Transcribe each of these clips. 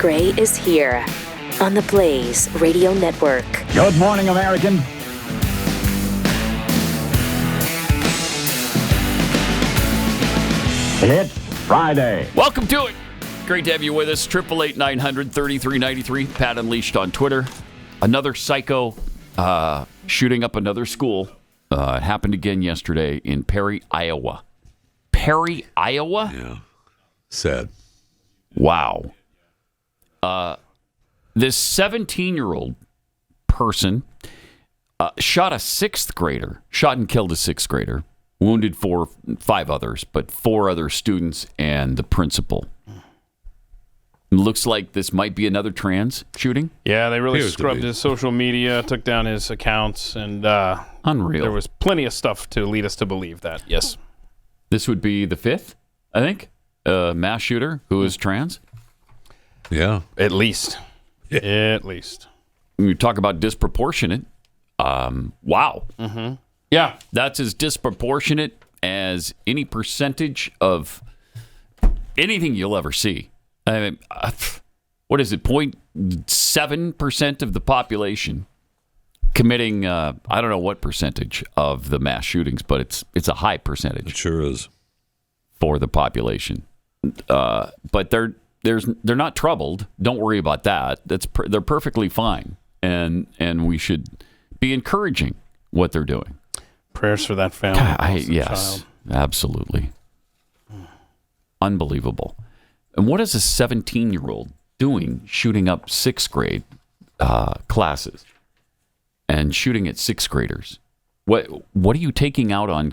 Gray is here on the Blaze Radio Network. Good morning, American. It's Friday. Welcome to it. Great to have you with us. 888-900-3393. Pat Unleashed on Twitter. Another psycho shooting up another school. It happened again yesterday in Perry, Iowa. Perry, Iowa? Yeah. Sad. Wow. This 17-year-old person shot a sixth grader, shot and killed a sixth grader, wounded five others, but four other students and the principal. Looks like this might be another trans shooting. Yeah, they really scrubbed his social media, took down his accounts, and unreal. There was plenty of stuff to lead us to believe that. Yes. This would be the fifth, I think, mass shooter who is trans. Yeah. At least. Yeah. At least. When you talk about disproportionate, wow. Mm-hmm. Yeah. That's as disproportionate as any percentage of anything you'll ever see. I mean, what is it, 0.7% of the population committing, I don't know what percentage of the mass shootings, but it's a high percentage. It sure is. For the population. But they're not troubled. Don't worry about that. They're perfectly fine. And we should be encouraging what they're doing. Prayers for that family. Yes, child. Absolutely. Unbelievable. And what is a 17-year-old doing shooting up sixth grade classes and shooting at sixth graders? What are you taking out on?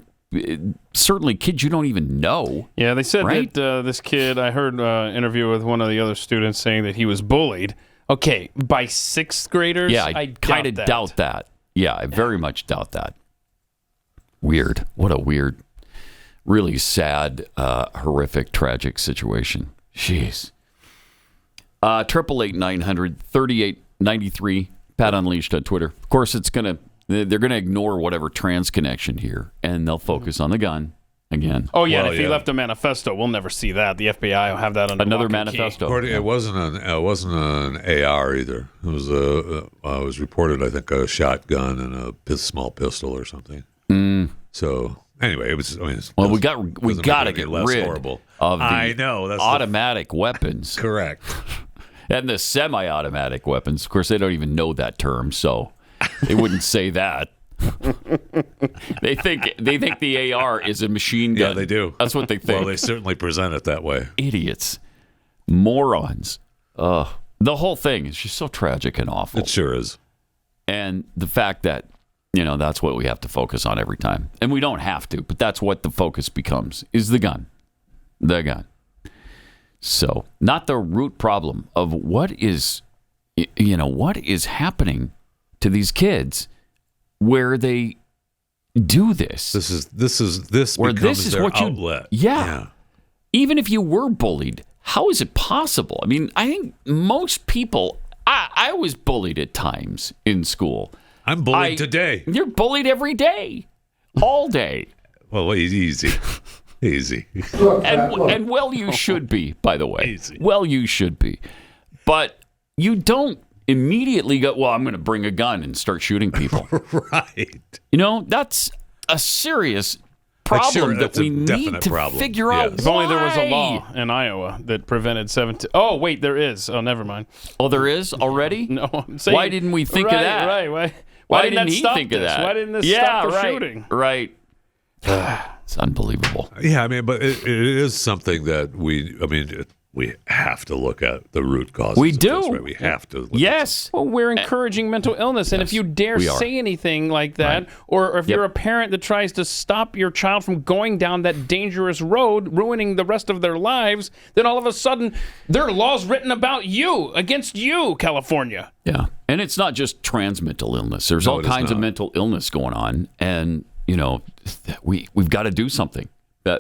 Certainly kids you don't even know. Yeah, they said right? that this kid, I heard an interview with one of the other students saying that he was bullied. Okay, by sixth graders? Yeah, I kind of doubt that. Yeah, I very much doubt that. Weird. What a weird, really sad, horrific, tragic situation. Jeez. 888-900-3893. Pat Unleashed on Twitter. Of course, they're gonna ignore whatever trans connection here, and they'll focus on the gun again. Oh yeah, if he left a manifesto, we'll never see that. The FBI will have that under another lock and manifesto. It wasn't an AR either. It was was reported, I think, a shotgun and a small pistol or something. So anyway, it was. I mean, well, we got to get rid horrible. of the that's automatic weapons. Correct. And the semi-automatic weapons. Of course, they don't even know that term, so they wouldn't say that. They think the AR is a machine gun. Yeah, they do. That's what they think. Well, they certainly present it that way. Idiots, morons. The whole thing is just so tragic and awful. It sure is. And the fact that that's what we have to focus on every time, and we don't have to, but that's what the focus becomes: is the gun. So, not the root problem of what is happening to these kids where they do this. This becomes their outlet. Yeah. Even if you were bullied, how is it possible? I mean, I think most people. I was bullied at times in school. I'm bullied today. You're bullied every day, all day. Well, easy. Easy. And well, you should be, by the way. Easy. Well, you should be. But you don't immediately go, well, I'm going to bring a gun and start shooting people. Right. That's a serious problem that we need to figure out. If only there was a law in Iowa that prevented 17. Oh, wait, there is. Oh, never mind. Oh, there is already? No, I'm saying. Why didn't we think of that? Right. Why didn't he think of that? Why didn't this stop the shooting? Right. It's unbelievable. Yeah, I mean, but it is something that we have to look at the root causes. We do. This, right? We have to. Yes. Well, we're encouraging mental illness, and if you dare say anything like that, or if you're a parent that tries to stop your child from going down that dangerous road, ruining the rest of their lives, then all of a sudden there are laws written about you, against you, California. Yeah, and it's not just trans mental illness. There's all kinds of mental illness going on, and we've got to do something.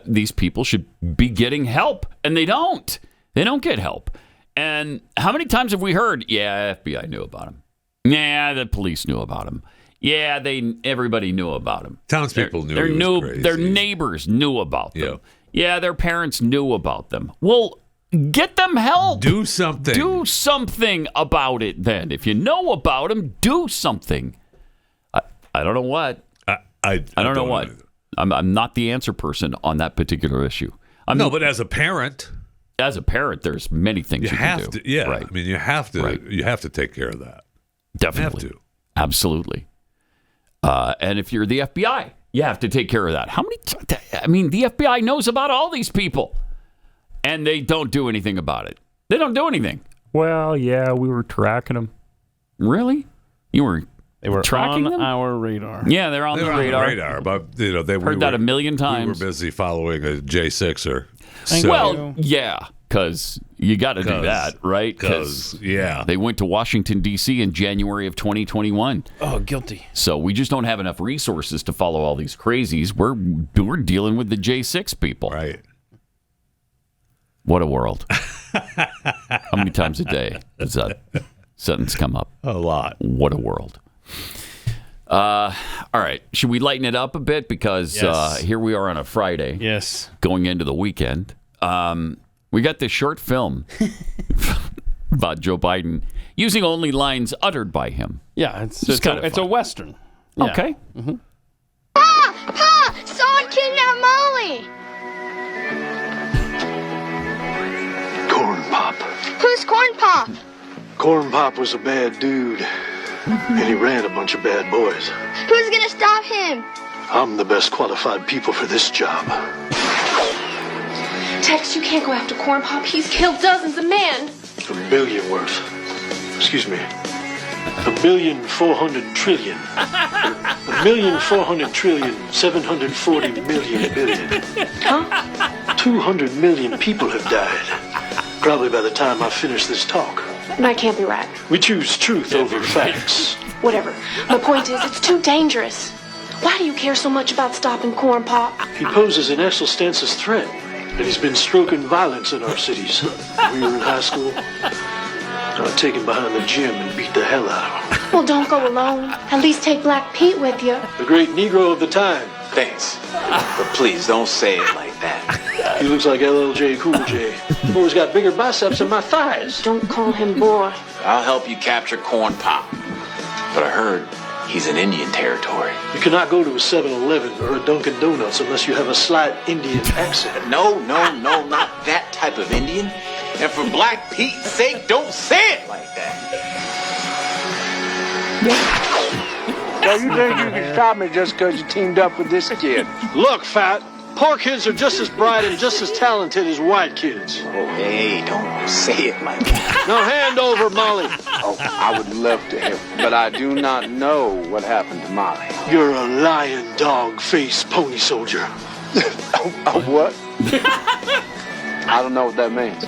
These people should be getting help, and they don't. They don't get help. And how many times have we heard, yeah, FBI knew about him. Yeah, the police knew about him. Yeah, everybody knew about him. Townspeople knew. Their neighbors knew about them. Yeah, their parents knew about them. Well, get them help. Do something. Do something about it then. If you know about them, do something. I don't know what. I don't know what. I'm not the answer person on that particular issue. But as a parent, there's many things you have can do. to. Yeah, right. I mean, you have to. Right. You have to take care of that. Definitely, you have to. Absolutely. And if you're the FBI, you have to take care of that. How many? The FBI knows about all these people, and they don't do anything about it. They don't do anything. Well, yeah, we were tracking them. Really? They were tracking on them? our radar. Yeah, they're on the radar. But they heard that a million times. We were busy following a J6er. Well, yeah, because you got to do that, right? Because they went to Washington, D.C. in January of 2021. Oh, guilty. So we just don't have enough resources to follow all these crazies. We're dealing with the J6 people. Right. What a world. How many times a day does that sentence come up? A lot. What a world. All right. Should we lighten it up a bit? Because here we are on a Friday. Yes. Going into the weekend. We got this short film about Joe Biden using only lines uttered by him. Yeah, it's a Western. Yeah. Okay. Mm-hmm. Pa! Someone kidnapped Molly! Corn Pop. Who's Corn Pop? Corn Pop was a bad dude, and he ran a bunch of bad boys. Who's gonna stop him? I'm the best qualified people for this job. Tex, you can't go after Corn Pop. He's killed dozens of men. $1 billion worth. Excuse me. 1,400,000,000,000,000. 1,400,000,000,000,000, 740 million billion. Huh? 200 million people have died. Probably by the time I finish this talk. That can't be right. We choose truth over facts. Whatever. My point is, it's too dangerous. Why do you care so much about stopping Corn Pop? He poses an existential threat, and he's been stroking violence in our cities. We were in high school. I'd take him behind the gym and beat the hell out of him. Well, don't go alone. At least take Black Pete with you. The great Negro of the time. Thanks. But please don't say it like that. He looks like LLJ Cool J. Boy's got bigger biceps than my thighs. Don't call him boy. I'll help you capture Corn Pop. But I heard he's in Indian territory. You cannot go to a 7-Eleven or a Dunkin' Donuts unless you have a slight Indian accent. No, not that type of Indian. And for Black Pete's sake, don't say it like that. So you think you can stop me just because you teamed up with this kid? Look, Fat, poor kids are just as bright and just as talented as white kids. Oh, hey, don't say it like that. Now hand over Molly. Oh, I would love to help, but I do not know what happened to Molly. You're a lion dog face pony soldier. What? I don't know what that means.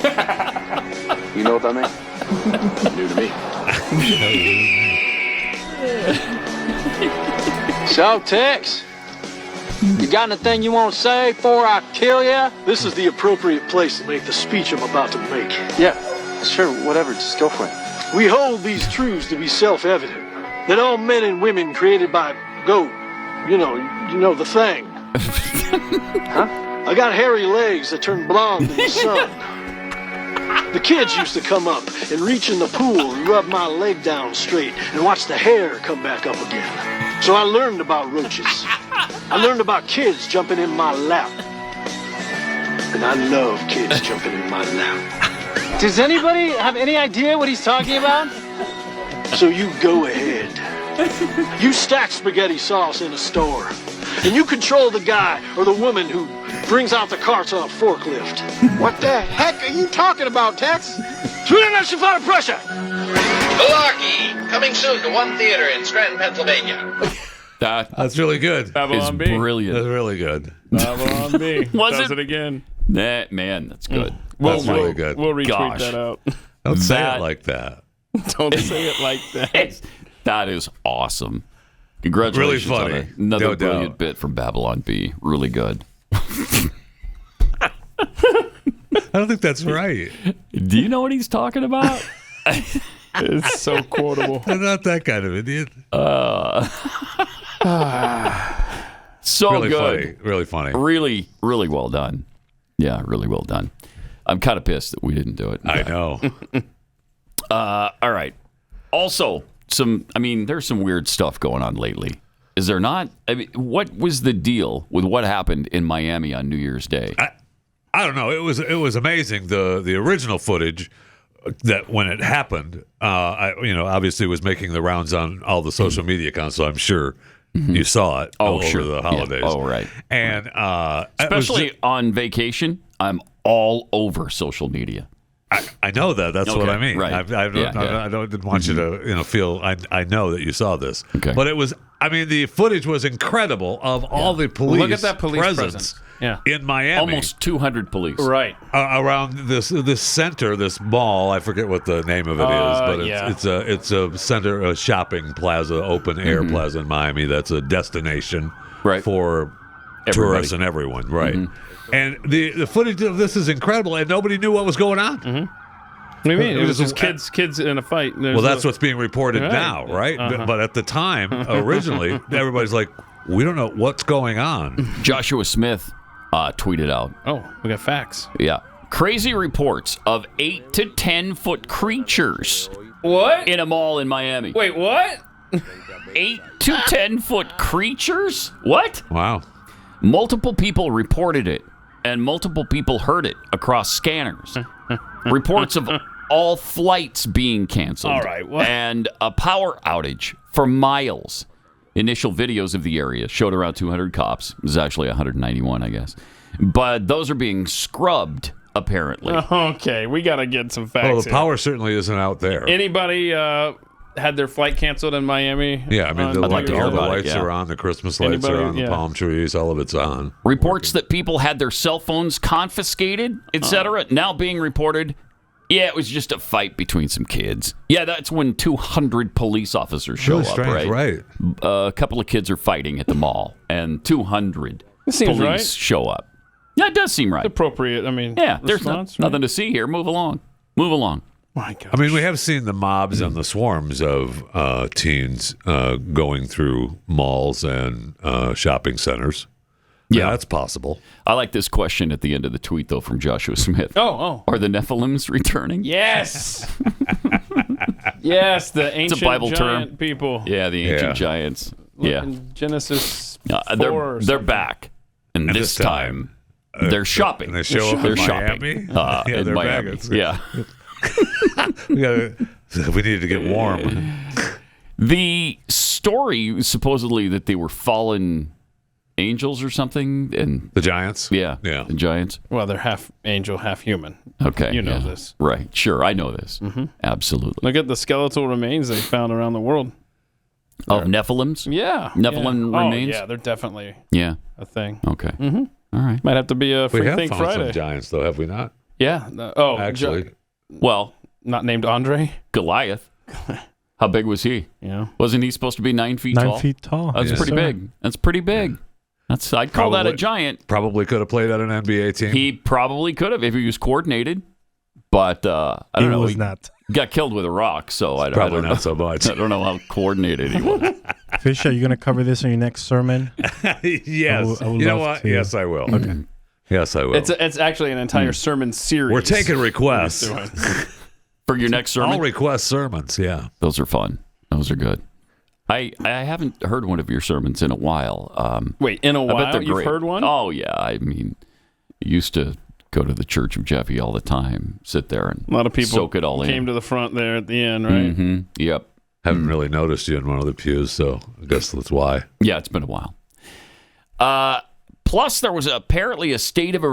You know what that means? New to me. So, Tex, you got anything you want to say before I kill you? This is the appropriate place to make the speech I'm about to make. Yeah, sure, whatever, just go for it. We hold these truths to be self-evident, that all men and women created by goat, you know the thing. Huh? I got hairy legs that turn blonde in the sun. The kids used to come up and reach in the pool and rub my leg down straight and watch the hair come back up again. So I learned about roaches. I learned about kids jumping in my lap. And I love kids jumping in my lap. Does anybody have any idea what he's talking about? So you go ahead. You stack spaghetti sauce in a store. And you control the guy or the woman who brings out the carts on a forklift. What the heck are you talking about, Tex? Three-dimensional fire pressure! Malarkey, coming soon to one theater in Scranton, Pennsylvania. That's really good. Babylon B. Brilliant. That's really good. Babylon B. Does it again. Man, that's good. That's really good. We'll retweet that out. Don't say it like that. Don't say it like that. That is awesome. Congratulations. Really funny. On another brilliant bit from Babylon B. Really good. I don't think that's right. Do you know what he's talking about? It's so quotable. I'm not that kind of idiot. So really good. Funny. Really funny. Really, really well done. Yeah, really well done. I'm kind of pissed that we didn't do it. I know. All right. Also, there's some weird stuff going on lately. Is there not? I mean, what was the deal with what happened in Miami on New Year's Day? I don't know. It was amazing. The original footage that when it happened, obviously was making the rounds on all the social media accounts. So I'm sure you saw it over the holidays. Yeah. Oh, right. And especially on vacation, I'm all over social media. I know that. That's what I mean. Right. I didn't want you to feel. I know that you saw this. Okay. But it was. I mean, the footage was incredible of all the police. Look at that police presence. In Miami. Almost 200 police. Right. Around this center, this mall. I forget what the name of it is, but it's a center, a shopping plaza, open air plaza in Miami. That's a destination for tourists and everyone. Right. And the footage of this is incredible, and nobody knew what was going on. What do you mean? It was just kids in a fight. That's what's being reported now, right? But at the time, originally, everybody's like, we don't know what's going on. Joshua Smith tweeted out. Oh, we got facts. Yeah. Crazy reports of 8 to 10 foot creatures. What? In a mall in Miami. Wait, what? 8 to 10 foot creatures? What? Wow. Multiple people reported it, and multiple people heard it across scanners. Reports of all flights being canceled. All right. What? And a power outage for miles. Initial videos of the area showed around 200 cops. It was actually 191, I guess. But those are being scrubbed, apparently. Okay, we got to get some facts. Well, the power certainly isn't out there. Anybody had their flight canceled in Miami? Yeah, I mean, all the lights are on, the Christmas lights are on, the palm trees, all of it's on. Reports that people had their cell phones confiscated, etc., now being reported. Yeah, it was just a fight between some kids. Yeah, that's when 200 police officers show up, right? A couple of kids are fighting at the mall, and 200 police show up. Yeah, it does seem right. It's appropriate, I mean, yeah, there's nothing to see here. Move along. My gosh. I mean, we have seen the mobs and the swarms of teens going through malls and shopping centers. Yeah, that's possible. I like this question at the end of the tweet, though, from Joshua Smith. Oh. Are the Nephilims returning? Yes. Yes, the ancient Bible giant term. people. Yeah, the ancient giants. Look in Genesis 4 they're back. And this time, they're shopping. And they show up in shopping. Miami? In Miami. Yeah. We needed to get warm. The story, supposedly, that they were fallen angels or something, and the giants. Yeah, the giants. Well, they're half angel, half human. Okay, you know this, right? Sure, I know this. Absolutely. Look at the skeletal remains they found around the world of Nephilims. Yeah, Nephilim remains. Oh, yeah, they're definitely a thing. Okay. All right. Might have to be a Free We have Think found Friday. some giants, though, have we not? Yeah. Actually, well, not named Andre. Goliath. How big was he? Yeah. Wasn't he supposed to be 9 feet tall? 9 feet tall. That's pretty big. That's pretty big. I'd call that a giant. Probably could have played on an NBA team. He probably could have if he was coordinated, but I don't know. He was not. Got killed with a rock, so I probably don't not know. so much. I don't know how coordinated he was. Fish, are you going to cover this in your next sermon? Yes. I would you know love what? to. Yes, I will. Okay. Yes, I will. It's actually an entire sermon series. We're taking requests for your next sermon. All request sermons. Yeah, those are fun. Those are good. I haven't heard one of your sermons in a while. Wait, in a I bet while? they're You've great. heard one? Oh, yeah. I mean, I used to go to the Church of Jeffy all the time, sit there and a lot of people soak it all came in. to the front there at the end, right? Mm-hmm. Yep. Haven't really noticed you in one of the pews, so I guess that's why. Yeah, it's been a while. Plus, there was apparently a state of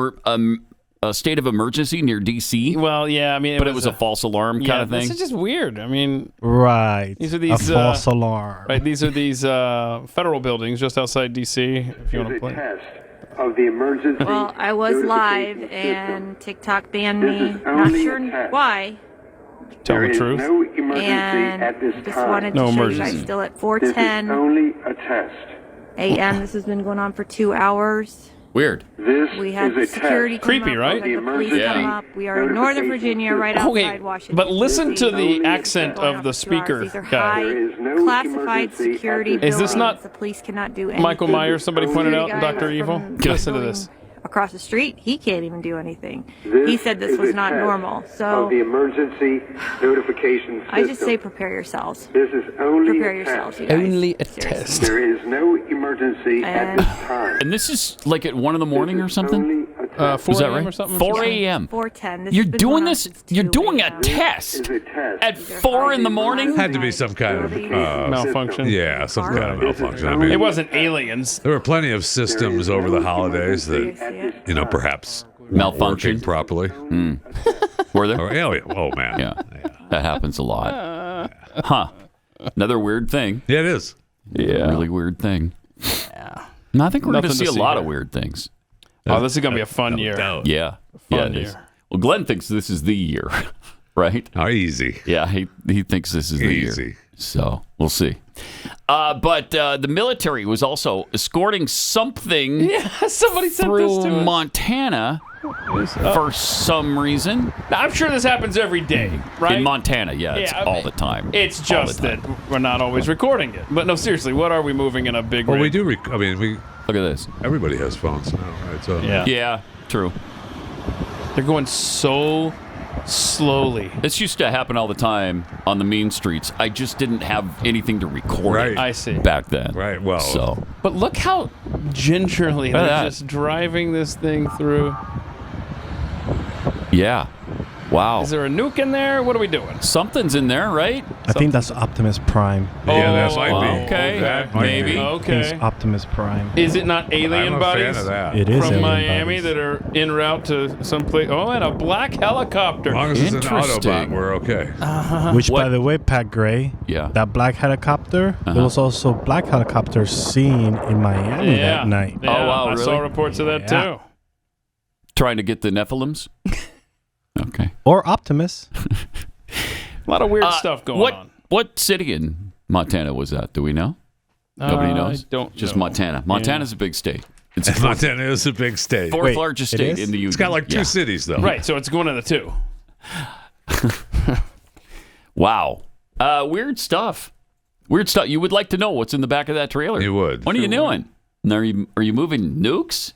emergency near D.C. Well, yeah, I mean, it was a false alarm kind of thing. This is just weird. I mean, right. These are these a false alarm. Right. These are these federal buildings just outside D.C. If you want to play. Test of the emergency. Well, I was live and TikTok banned me. Not sure why. Tell the truth. No emergency and at this just time. wanted to show you guys still at 4:10 This is only a test. a.m. This has been going on for 2 hours. Weird. This we had is a security test. Creepy, come right? Up, the police come up. We are in Northern Virginia, right outside Washington. But listen to the DC. accent of the speaker These are guy. high classified security buildings. Is this not the police cannot do anything. Michael Myers? Somebody pointed out, Guy Dr. Evil. from Listen to this. across the street, he can't even do anything. He said this was not normal. So of the emergency notification system. I just say prepare yourselves. This is only Prepare a yourselves, test. you guys. Only a Seriously. test. There is no emergency at this time. And this is like at 1 in or something? 4 Is that a.m. right? or something? 4 a.m. 4:10. You're doing this? You're doing a test It's a test. at 4 in the morning? Had to be some kind of Malfunction. Yeah, some kind of malfunction. I mean, It wasn't aliens. there were plenty of systems over the holidays that, perhaps weren't working properly. Were there? Oh man. Yeah, that happens a lot. Huh. Another weird thing. Yeah, it is. Yeah. Really weird thing. Yeah. No, I think we're going to Nothing see to a lot here. of weird things. Oh, this is going to be a fun year. Yeah. Fun it is. year. Well, Glenn thinks this is the year, right? Oh, easy. Yeah, he thinks this is the year. So we'll see. But the military was also escorting something Somebody sent this through to us. Montana for some reason. Now, I'm sure this happens every day, right? In Montana, it's Yeah, all the time. It's All just the that time. we're not always recording it. But no, seriously, what are we moving in a big Well, rig? we do. We Look at this. Everybody has phones now, right? So Yeah, true. They're going so slowly. This used to happen all the time on the mean streets. I just didn't have anything to record Right. it I see. back then. Right. Well. So But look how gingerly Look at they're that. just driving this thing through. yeah. Wow. Is there a nuke in there? What are we doing? Something's in there, right? I think that's Optimus Prime. Yeah, that might be. Okay. That might Maybe. be. I think Okay. it's Optimus Prime. Is it not alien I'm a bodies? fan of that. It is From alien Miami bodies. that are en route to some place. Oh, and a black helicopter. As long as it's an Interesting. Autobot, we're okay. Which, What- by the way, Pat Gray, Yeah. that black helicopter, there was also black helicopters seen in Miami Yeah. that night. Yeah, Oh, wow, I saw really? reports of that Yeah. too. Trying to get the Nephilims? Okay. Or Optimus. A lot of weird stuff going on. What city in Montana was that? Do we know? Nobody knows? I don't Just know. Montana. Montana's a big state. It's the Montana is a big state. fourth Wait, largest it state is? in the Union. It's got like two Yeah. cities, though. Right, so it's going to the two. Wow. Weird stuff. Weird stuff. You would like to know what's in the back of that trailer. You would. What are you doing? And are you moving nukes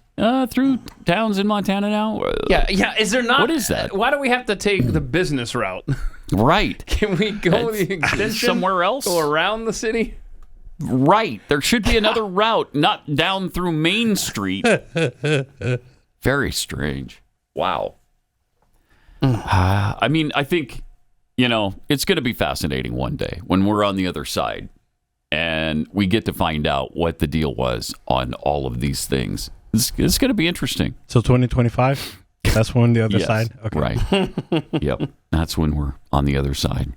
through towns in Montana now? Yeah. Is there not? What is that? Why do we have to take the business route? Right. Can we go the extension somewhere else? Go around the city? Right. There should be another route, not down through Main Street. Very strange. Wow. I mean, I think, it's going to be fascinating one day when we're on the other side and we get to find out what the deal was on all of these things. It's going to be interesting. So 2025? That's when the other Yes, side? Okay. Right. Yep. That's when we're on the other side.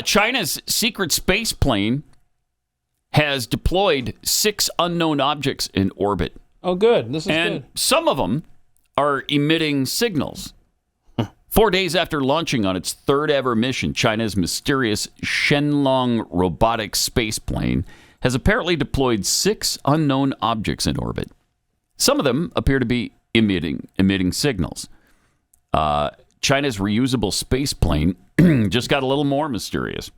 China's secret space plane has deployed 6 unknown objects in orbit. Oh, good. This is And good. some of them are emitting signals. 4 days after launching on its third ever mission, China's mysterious Shenlong robotic space plane has apparently deployed 6 unknown objects in orbit. Some of them appear to be emitting signals. China's reusable space plane just got a little more mysterious.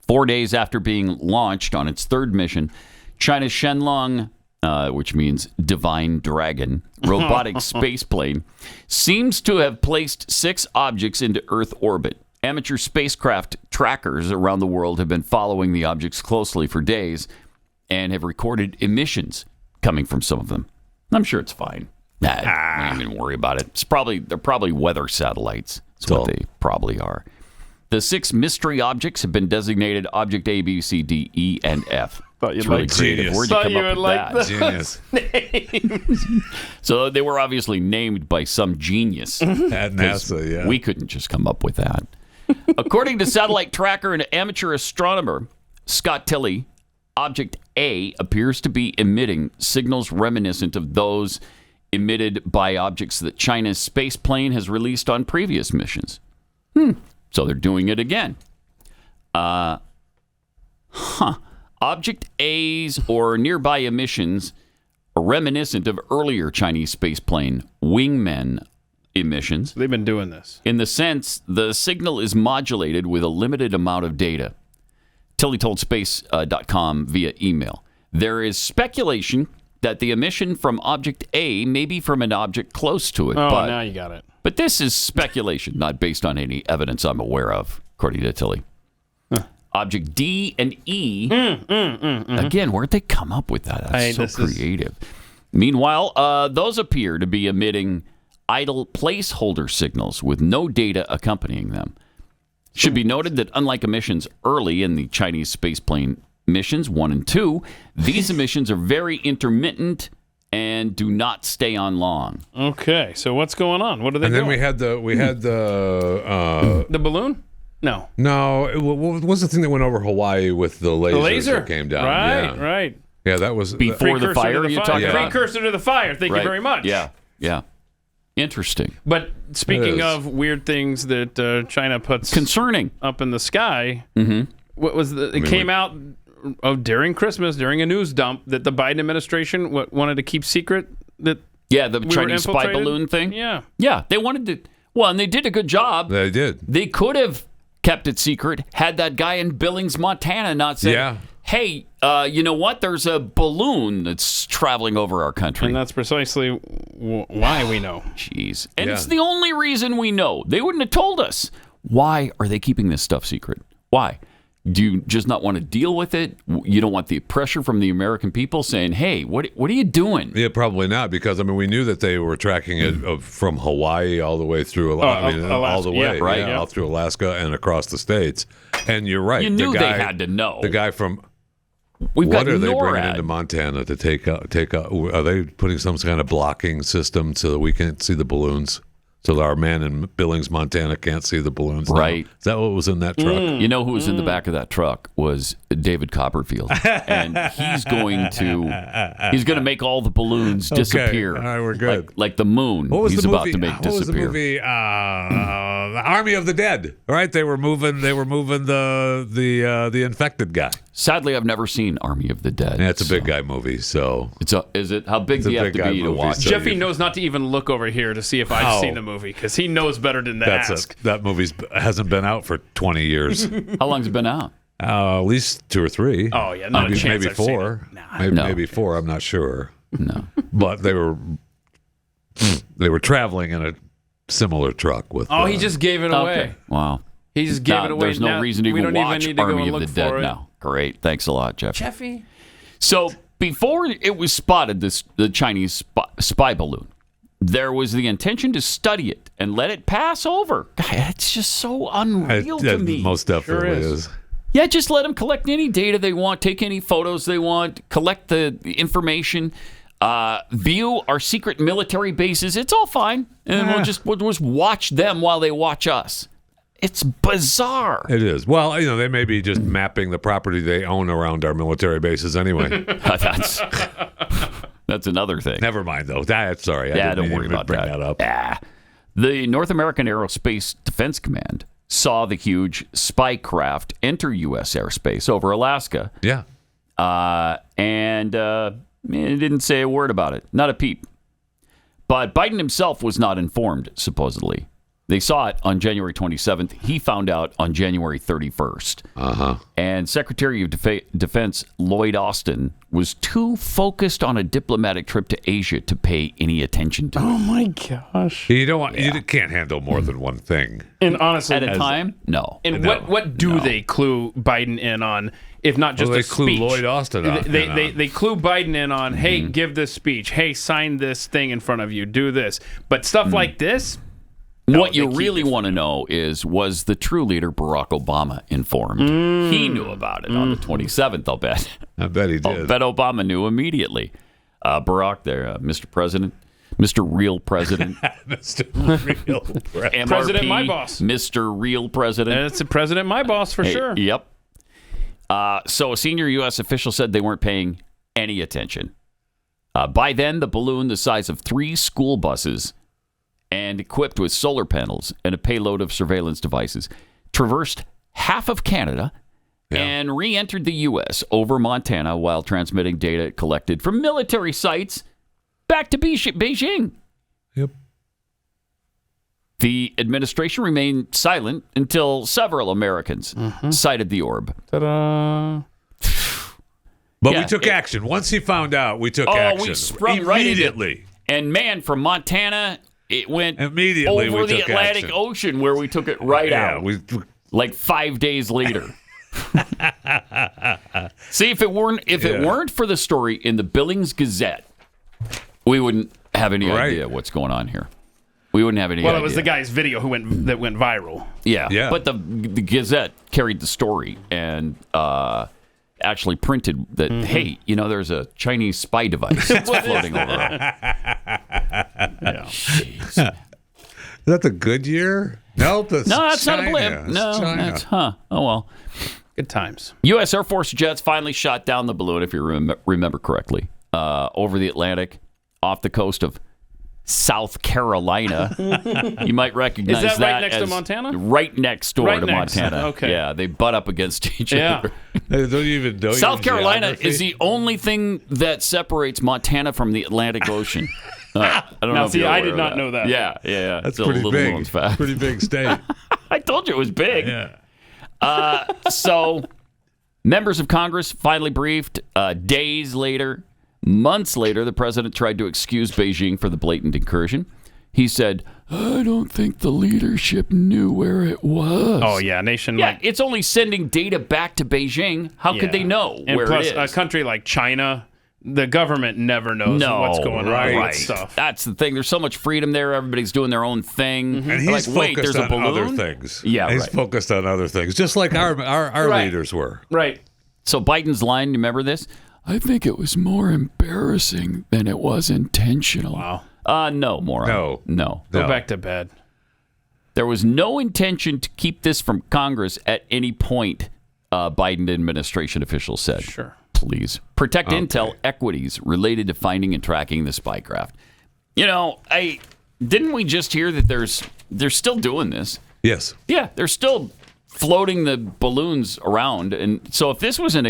4 days after being launched on its third mission, China's Shenlong, which means divine dragon, robotic space plane, seems to have placed 6 objects into Earth orbit. Amateur spacecraft trackers around the world have been following the objects closely for days and have recorded emissions coming from some of them. I'm sure it's fine. Don't even worry about it. They're probably weather satellites. That's what they probably are. The 6 mystery objects have been designated Object A, B, C, D, E, and F. Thought you'd It's really like creative. genius. Where'd you Thought come you up would with like that? those names. So they were obviously named by some genius. At NASA, yeah. We couldn't just come up with that. According to satellite tracker and amateur astronomer Scott Tilley, Object A appears to be emitting signals reminiscent of those emitted by objects that China's space plane has released on previous missions. So they're doing it again. Object A's or nearby emissions are reminiscent of earlier Chinese space plane wingmen emissions. They've been doing this. In the sense, the signal is modulated with a limited amount of data. Tilly told space.com via email. There is speculation that the emission from object A may be from an object close to it. Oh, but, now you got it. But this is speculation, not based on any evidence I'm aware of, according to Tilly. Object D and E. Again, where'd they come up with that? That's so creative. Meanwhile, those appear to be emitting idle placeholder signals with no data accompanying them. Should be noted that unlike emissions early in the Chinese spaceplane missions 1 and 2, these emissions are very intermittent and do not stay on long. Okay, so what's going on? What are they doing? And then we had the balloon? No. What was the thing that went over Hawaii with the lasers that came down? Right. Yeah, that was before the fire. You're talking about precursor to the fire. Thank you very much. Yeah. Interesting. But speaking of weird things that China puts concerning up in the sky, what was it came out during Christmas, during a news dump, that the Biden administration wanted to keep secret that the Chinese spy balloon thing. Yeah, they wanted to. Well, and they did a good job. They did. They could have kept it secret had that guy in Billings, Montana, not said, hey, you know what? There's a balloon that's traveling over our country. And that's precisely why we know. Jeez. And it's the only reason we know. They wouldn't have told us. Why are they keeping this stuff secret? Why? Do you just not want to deal with it? You don't want the pressure from the American people saying, hey, what are you doing? Yeah, probably not, because, I mean, we knew that they were tracking it from Hawaii all the way through, all the way, all through Alaska and across the states. And you're right. You knew they had to know. The guy from... What are they bringing into Montana to take out? Are they putting some kind of blocking system so that we can't see the balloons? So that our man in Billings, Montana can't see the balloons? Right. Is that what was in that truck? You know who was in the back of that truck was David Copperfield. And he's going to make all the balloons disappear. All right, we're good. Like the moon. What was he's the movie? About to make disappear. What was the movie? Army of the Dead. Right? They were moving the infected guy. Sadly, I've never seen Army of the Dead. Yeah, it's a big guy movie, so is it? How big do you have to be to watch? So Jeffy knows not to even look over here to see if I've seen the movie, because he knows better than to ask. That movie hasn't been out for 20 years. How long's it been out? At least 2 or 3. Oh yeah, not a chance. Maybe 4. Maybe 4. I'm not sure. No, but they were traveling in a similar truck with. He just gave it away. Okay. Wow. He just gave it away. There's no reason to even watch Army of the Dead now. No. Great. Thanks a lot, Jeffy. So before it was spotted, the Chinese spy balloon, there was the intention to study it and let it pass over. God, it's just so unreal to me. Most definitely is. Yeah, just let them collect any data they want, take any photos they want, collect the information, view our secret military bases. It's all fine. And we'll just watch them while they watch us. It's bizarre. It is. Well, they may be just mapping the property they own around our military bases anyway. That's another thing. Never mind, though. Sorry. Don't worry about that. That up. The North American Aerospace Defense Command saw the huge spy craft enter U.S. airspace over Alaska. Yeah. And it didn't say a word about it. Not a peep. But Biden himself was not informed, supposedly. They saw it on January 27th. He found out on January 31st. And Secretary of Defense Lloyd Austin was too focused on a diplomatic trip to Asia to pay any attention to it. Oh, my gosh. You can't handle more than one thing. And honestly, at a time? No. And what do they clue Biden in on, if not just a speech? They clue Lloyd Austin on. They clue Biden in on, hey, give this speech. Hey, sign this thing in front of you. Do this. But stuff like this... What you really want to know is, was the true leader Barack Obama informed? He knew about it on the 27th, I'll bet. I bet he did. I'll bet Obama knew immediately. Barack there, Mr. President, Mr. Real President. Mr. Real President. President, my boss. Mr. Real President. It's a President, my boss, for sure. Yep. So a senior U.S. official said they weren't paying any attention. By then, the balloon, the size of 3 school buses, and equipped with solar panels and a payload of surveillance devices, traversed half of Canada and re-entered the U.S. over Montana while transmitting data collected from military sites back to Beijing. Yep. The administration remained silent until several Americans sighted the orb. Ta-da! But we took action. Once he found out, we took action. We sprung immediately. Right into, and man, from Montana, it went immediately over the Atlantic Ocean, where we took it right out. Like 5 days later. See, if it weren't for the story in the Billings Gazette, we wouldn't have any idea what's going on here. We wouldn't have any idea. Well, it was the guy's video that went viral. Yeah. But the Gazette carried the story and actually printed that, hey, there's a Chinese spy device that's floating over. Jeez. Is that the Goodyear? Nope, that's that's China. not a blimp. No, that's Oh well. Good times. U.S. Air Force jets finally shot down the balloon, if you remember correctly, over the Atlantic, off the coast of South Carolina. You might recognize that. Is that right next to Montana? Right next door to Montana. Okay. Yeah, they butt up against each other. South Carolina is the only thing that separates Montana from the Atlantic Ocean. I don't know. See, I did not know that. Yeah. That's it's pretty a big. Known fact. Pretty big state. I told you it was big. Yeah. So, members of Congress finally briefed. Days later, months later, the president tried to excuse Beijing for the blatant incursion. He said, "I don't think the leadership knew where it was." Oh yeah, it's only sending data back to Beijing. How could they know and where plus, it is? A country like China, the government never knows what's going on with stuff. That's the thing. There's so much freedom there. Everybody's doing their own thing. And he's focused on other things. Yeah, he's focused on other things, just like our leaders were. Right. So Biden's line, you remember this? I think it was more embarrassing than it was intentional. Wow. No, moron. No. Go back to bed. There was no intention to keep this from Congress at any point, Biden administration officials said. Sure. Please protect intel equities related to finding and tracking the spycraft. Didn't we just hear that they're still doing this? Yes. Yeah, they're still floating the balloons around, and so if this was an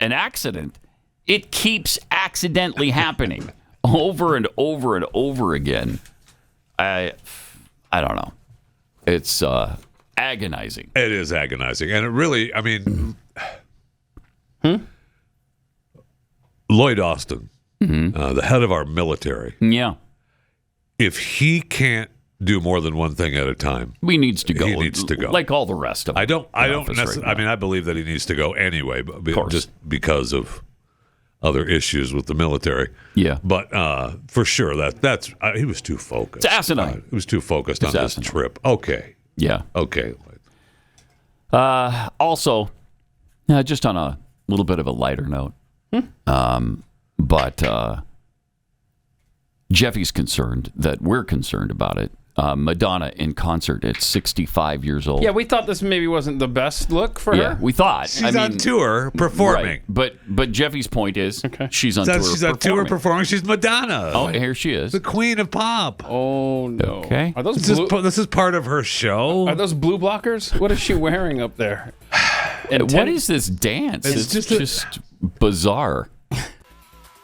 accident, it keeps accidentally happening over and over and over again. I don't know. It's agonizing. It is agonizing, and it really, Lloyd Austin, the head of our military. Yeah. If he can't do more than one thing at a time, he needs to go. He needs to go, like all the rest of. I don't necessarily. I believe that he needs to go anyway, but just because of other issues with the military. Yeah. But for sure, that's he was too focused. It's asinine. He was too focused on this trip. Okay. Yeah. Okay. Also, just on a little bit of a lighter note, but Jeffy's concerned that we're concerned about it. Madonna in concert at 65 years old. Yeah, we thought this maybe wasn't the best look for her. Yeah, we thought. She's on tour performing. Right. But Jeffy's point is she's on tour. She's on tour performing. She's Madonna. Oh, here she is. The queen of pop. Oh, no. Okay. Are those this is part of her show. Are those blue blockers? What is she wearing up there? What is this dance? It's just bizarre.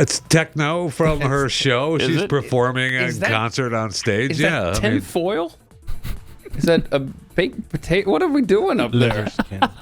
It's techno from her show. She's performing a concert on stage. Is that tinfoil? Is that a baked potato? What are we doing up there?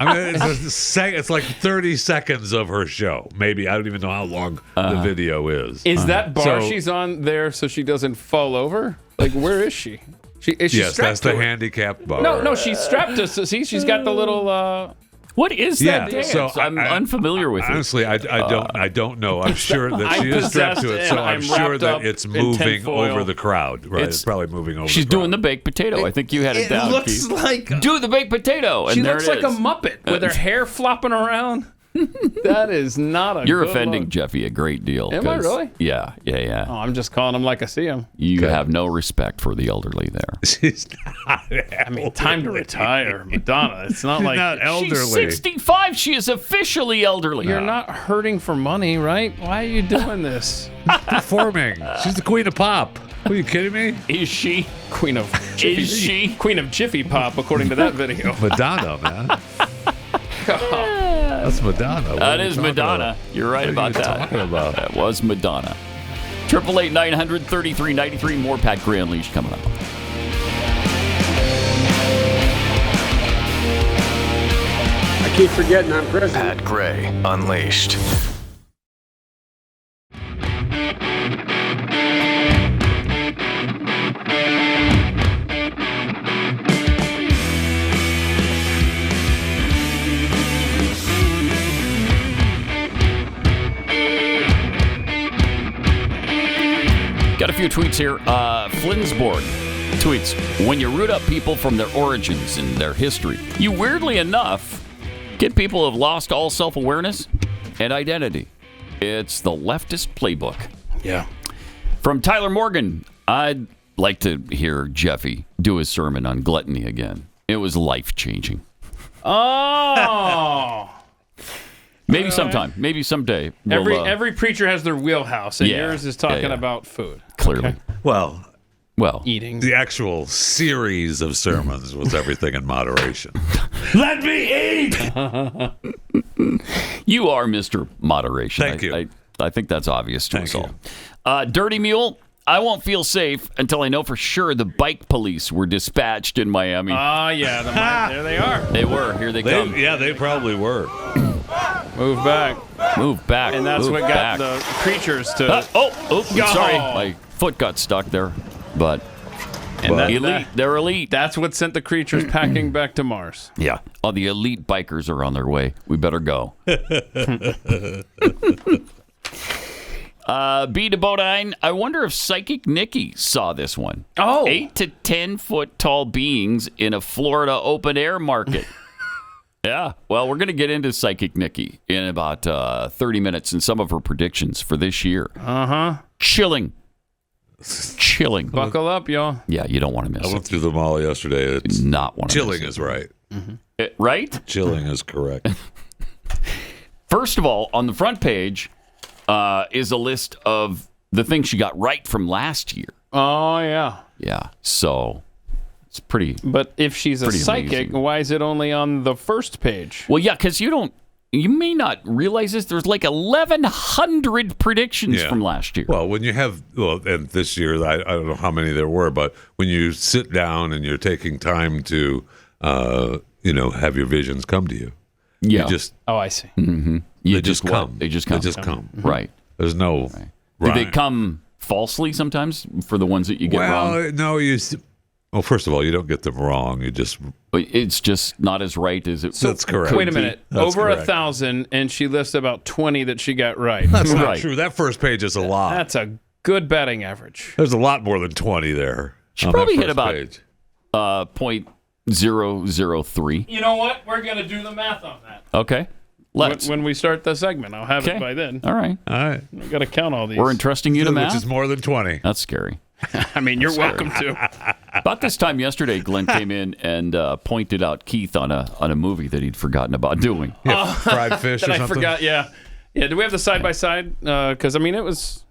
It's like 30 seconds of her show. Maybe. I don't even know how long the video is. Is that bar she's on there so she doesn't fall over? Like, where is she? Is she yes, that's the handicapped bar. No, she's strapped to. See, she's got the little. What is that dance? So I'm unfamiliar with it. Honestly, I don't know. I'm sure that she is strapped to it, so I'm sure that it's moving over the crowd. Right, it's probably moving over. She's doing the baked potato. I think you had it down. It looks like do the baked potato. And she looks like a Muppet with her hair flopping around. That is not a. You're good offending look. Jeffy a great deal. Am I really? Yeah. Oh, I'm just calling him like I see him. You have no respect for the elderly there. She's not. Time to retire, Madonna. It's not like not elderly. She's 65. She is officially elderly. You're not hurting for money, right? Why are you doing this? Performing. She's the queen of pop. Are you kidding me? Is she? Queen of Jiffy Pop, according to that video. Madonna, man. That's Madonna. That is Madonna. About? You're right about that. Talking about? That was Madonna. 888-900-3393. More Pat Gray Unleashed coming up. I keep forgetting I'm president. Pat Gray Unleashed. few tweets here. Flinsborg tweets, when you root up people from their origins and their history, you weirdly enough get people who have lost all self-awareness and identity. It's the leftist playbook. Yeah. From Tyler Morgan, I'd like to hear Jeffy do his sermon on gluttony again. It was life-changing. Oh. Maybe sometime. Maybe someday. Every preacher has their wheelhouse, and yours is talking about food. Clearly. Okay. Well, eating. The actual series of sermons was everything in moderation. Let me eat! You are Mr. Moderation. Thank you. I think that's obvious to us all. Dirty Mule, I won't feel safe until I know for sure the bike police were dispatched in Miami. Yeah. There they are. They were. Here they come. Yeah, they probably were. Move back. Move back. And that's what got the creatures to... Sorry. My foot got stuck there. But they're elite. That's what sent the creatures packing back to Mars. Yeah. Oh, the elite bikers are on their way. We better go. B. de Bodine, I wonder if Psychic Nikki saw this one. 8 to 10 foot tall beings in a Florida open air market. Yeah. Well, we're going to get into Psychic Nikki in about 30 minutes and some of her predictions for this year. Chilling. Buckle up, y'all. Yeah, you don't want to miss it. I went through them all yesterday. It's not want to chilling miss is right. Right? Chilling is correct. First of all, on the front page is a list of the things she got right from last year. Oh, yeah. Yeah. So it's pretty. But if she's a psychic, amazing. why is it only on the first page? Well, yeah, because you may not realize this. There's like 1,100 predictions from last year. Well, when you have, and this year, I don't know how many there were, but when you sit down and you're taking time to, have your visions come to you. Yeah. You just, I see. Mm-hmm. They just come. They just come. Mm-hmm. Right. There's no. Right. Do they come falsely sometimes for the ones that you get wrong? Well, no, Well, first of all, you don't get them wrong. It's just not as right as it. That's correct. Wait a minute. Over 1,000, and she lists about 20 that she got right. That's not true. That first page is a lot. That's a good batting average. There's a lot more than 20 there. She probably hit about 0.003. You know what? We're going to do the math on that. Okay. When we start the segment, I'll have it by then. All right. We've got to count all these. We're entrusting you to math. Which is more than 20. That's scary. I mean, you're welcome to. About this time yesterday, Glenn came in and pointed out Keith on a movie that he'd forgotten about doing. Yeah, fried fish or something? I forgot, yeah. Do we have the side-by-side? Because, it was...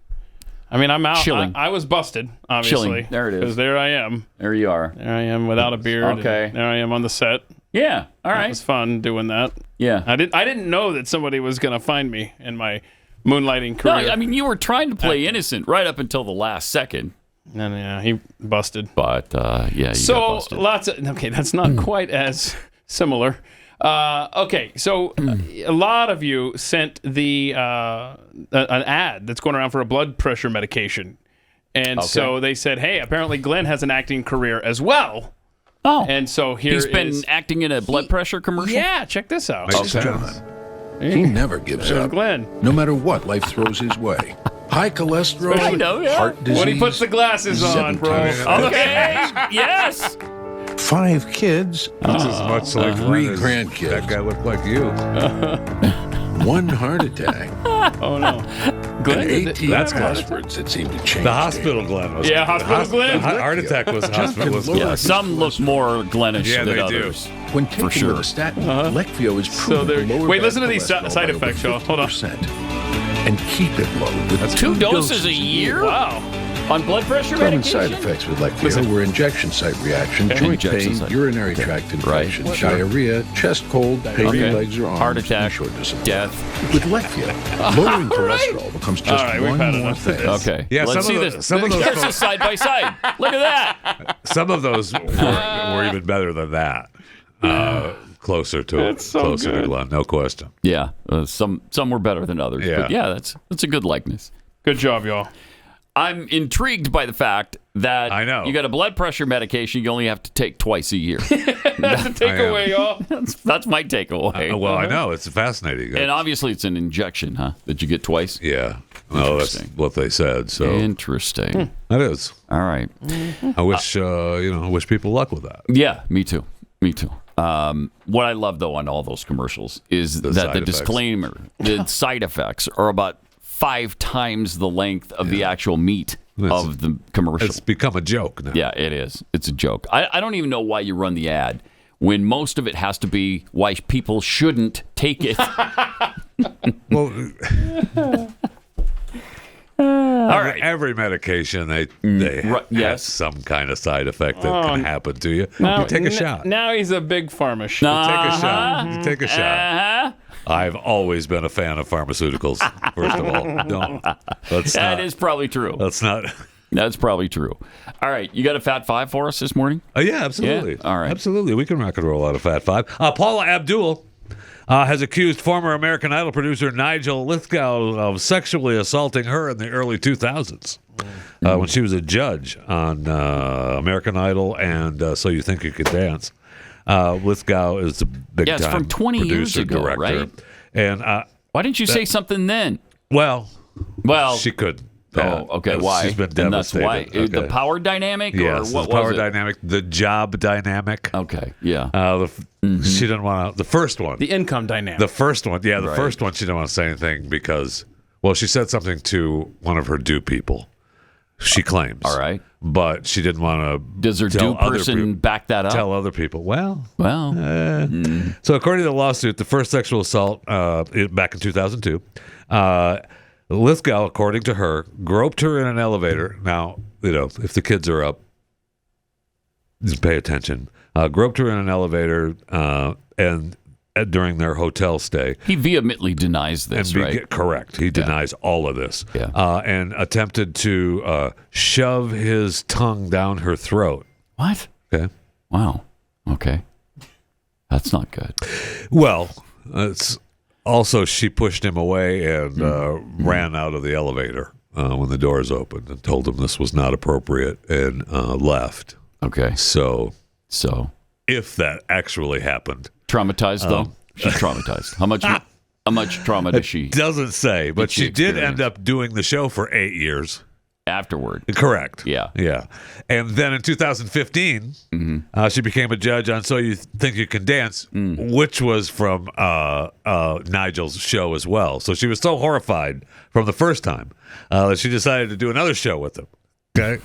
I'm out. Chilling. I was busted, obviously. Chilling. There it is. Because there I am. There you are. There I am without a beard. Okay. There I am on the set. Yeah. All right. It was fun doing that. Yeah. I didn't know that somebody was going to find me in my moonlighting career. No, you were trying to play innocent right up until the last second. And yeah, he busted. But you got busted. That's not quite as similar. So a lot of you sent the an ad that's going around for a blood pressure medication. And so they said, hey, apparently Glenn has an acting career as well. Oh. And so he's been acting in a blood pressure commercial? Yeah, check this out. He never gives up. Glenn. No matter what life throws his way. High cholesterol, heart disease. When he puts the glasses on, bro. Okay. Yes. 5 kids. That's as much like 3 grandkids. That guy looked like you. 1 heart attack. Oh, no. Glenn, 18 aspirins that seemed to change. The hospital Glenn was. Yeah, hospital Glenn. Heart attack was hospital. Yeah, some look more Glennish than others. When taking for sure. a statin, Leqvio is proven to lower wait, listen to these cholesterol side by effects, y'all. Hold on. And keep it low with 2 doses a year? Wow. On blood pressure Common medication? side effects with Leqvio were injection site reaction, joint pain, urinary tract infection, diarrhea, chest cold, pain in legs or arms, heart attack, and shortness of death. With Leqvio, lowering cholesterol becomes just one more thing. Okay. Yeah, let's see this. Some of those There's a side by side. Look at that. Some of those were even better than that. Closer to Glenn, no question. Yeah, some were better than others. Yeah. But yeah, that's a good likeness. Good job, y'all. I'm intrigued by the fact that I know you got a blood pressure medication you only have to take twice a year. That's a takeaway, y'all. That's my takeaway. Well, I know. It's fascinating. And obviously it's an injection, huh? That you get twice? Yeah. No, that's what they said. So interesting. That is. All right. I wish I wish people luck with that. Yeah, me too. What I love though on all those commercials is that the disclaimer, the side effects are about 5 times the length of the actual meat of the commercial. It's become a joke now. Yeah, it is. It's a joke. I don't even know why you run the ad when most of it has to be why people shouldn't take it. Well, all right. Every medication they have some kind of side effect that can happen to you. You take a shot. Now he's a big pharma shit. Take a shot. You take a shot. I've always been a fan of pharmaceuticals. First of all, that is probably true. That's probably true. All right, you got a Fat Five for us this morning? Yeah, absolutely. Yeah? All right, absolutely. We can rock and roll out a Fat Five. Paula Abdul has accused former American Idol producer Nigel Lithgow of sexually assaulting her in the early 2000s when she was a judge on American Idol and So You Think You Could Dance. Lithgow is the big time from 20 producer, years ago, director. right? And why didn't you say something then? Well, she could. Okay. Why? She's been devastated. And that's why the power dynamic. Yes, or what the power was it? dynamic, the job dynamic. Okay. Yeah. She didn't want to. The first one. The income dynamic. The first one. Yeah, the first one. She didn't want to say anything because, she said something to one of her due people. She claims. All right. But she didn't want to. Does her due person back that up? Tell other people. Well. So according to the lawsuit, the first sexual assault back in 2002, Lithgow, according to her, groped her in an elevator. Now, if the kids are up, just pay attention. Groped her in an elevator and during their hotel stay. He vehemently denies this, right? Correct. He denies all of this. Yeah. And attempted to shove his tongue down her throat. What? Okay. Wow. Okay. That's not good. Well, it's also she pushed him away and ran out of the elevator when the doors opened and told him this was not appropriate and left. Okay. So if that actually happened. Traumatized, though? She's traumatized. How much trauma does she? It doesn't say, but she did end up doing the show for 8 years. Afterward. Correct. Yeah. Yeah. And then in 2015, she became a judge on So You Think You Can Dance, which was from Nigel's show as well. So she was so horrified from the first time that she decided to do another show with him. Okay.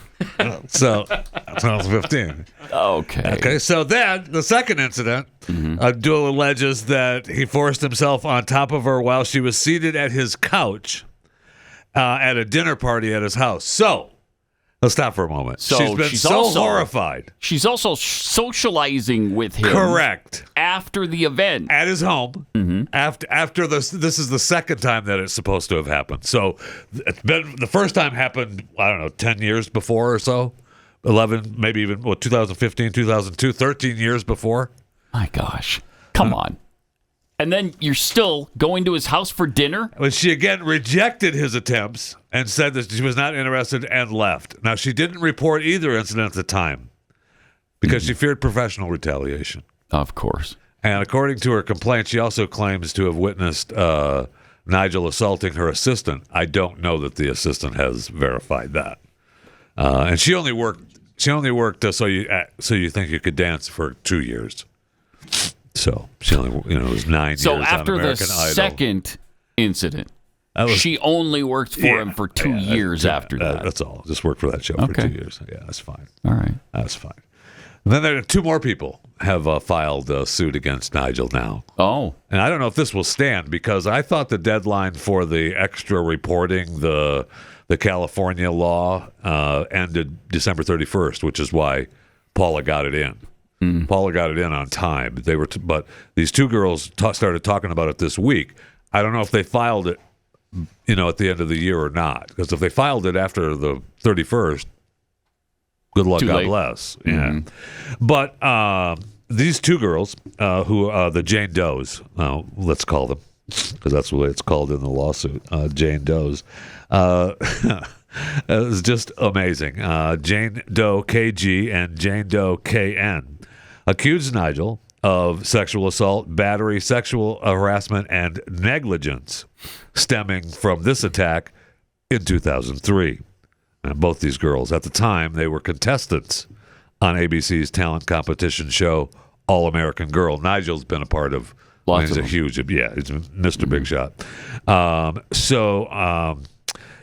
So 2015. Okay. So then the second incident, Abdul alleges that he forced himself on top of her while she was seated at his couch at a dinner party at his house. So let's stop for a moment. So she's been so horrified. She's also socializing with him. Correct. After the event. At his home. After this is the second time that it's supposed to have happened. So it's been, the first time happened, 10 years before or so. 11, maybe even 2015, 2002, 13 years before. My gosh. Come on. And then you're still going to his house for dinner? Well, she again rejected his attempts and said that she was not interested and left. Now, she didn't report either incident at the time because she feared professional retaliation. Of course. And according to her complaint, she also claims to have witnessed Nigel assaulting her assistant. I don't know that the assistant has verified that. And she only worked So You Think You Could Dance for 2 years. So she only, it was 9 years on American Idol. So after the second incident, she only worked for him for 2 years after that. That's all. Just worked for that show for 2 years. Yeah, that's fine. All right. That's fine. And then there are 2 more people have filed a suit against Nigel now. Oh. And I don't know if this will stand because I thought the deadline for the extra reporting, the California law, ended December 31st, which is why Paula got it in. Paula got it in on time. But these 2 girls started talking about it this week. I don't know if they filed it, at the end of the year or not. Because if they filed it after the 31st, good luck, God bless. Yeah. But these 2 girls, who are the Jane Does, let's call them, because that's what it's called in the lawsuit, Jane Does. It was just amazing. Jane Doe KG and Jane Doe KN accused Nigel of sexual assault, battery, sexual harassment, and negligence stemming from this attack in 2003. And both these girls, at the time, they were contestants on ABC's talent competition show, All American Girl. Nigel's been a part of. He's a huge, he's Mr. Big Shot.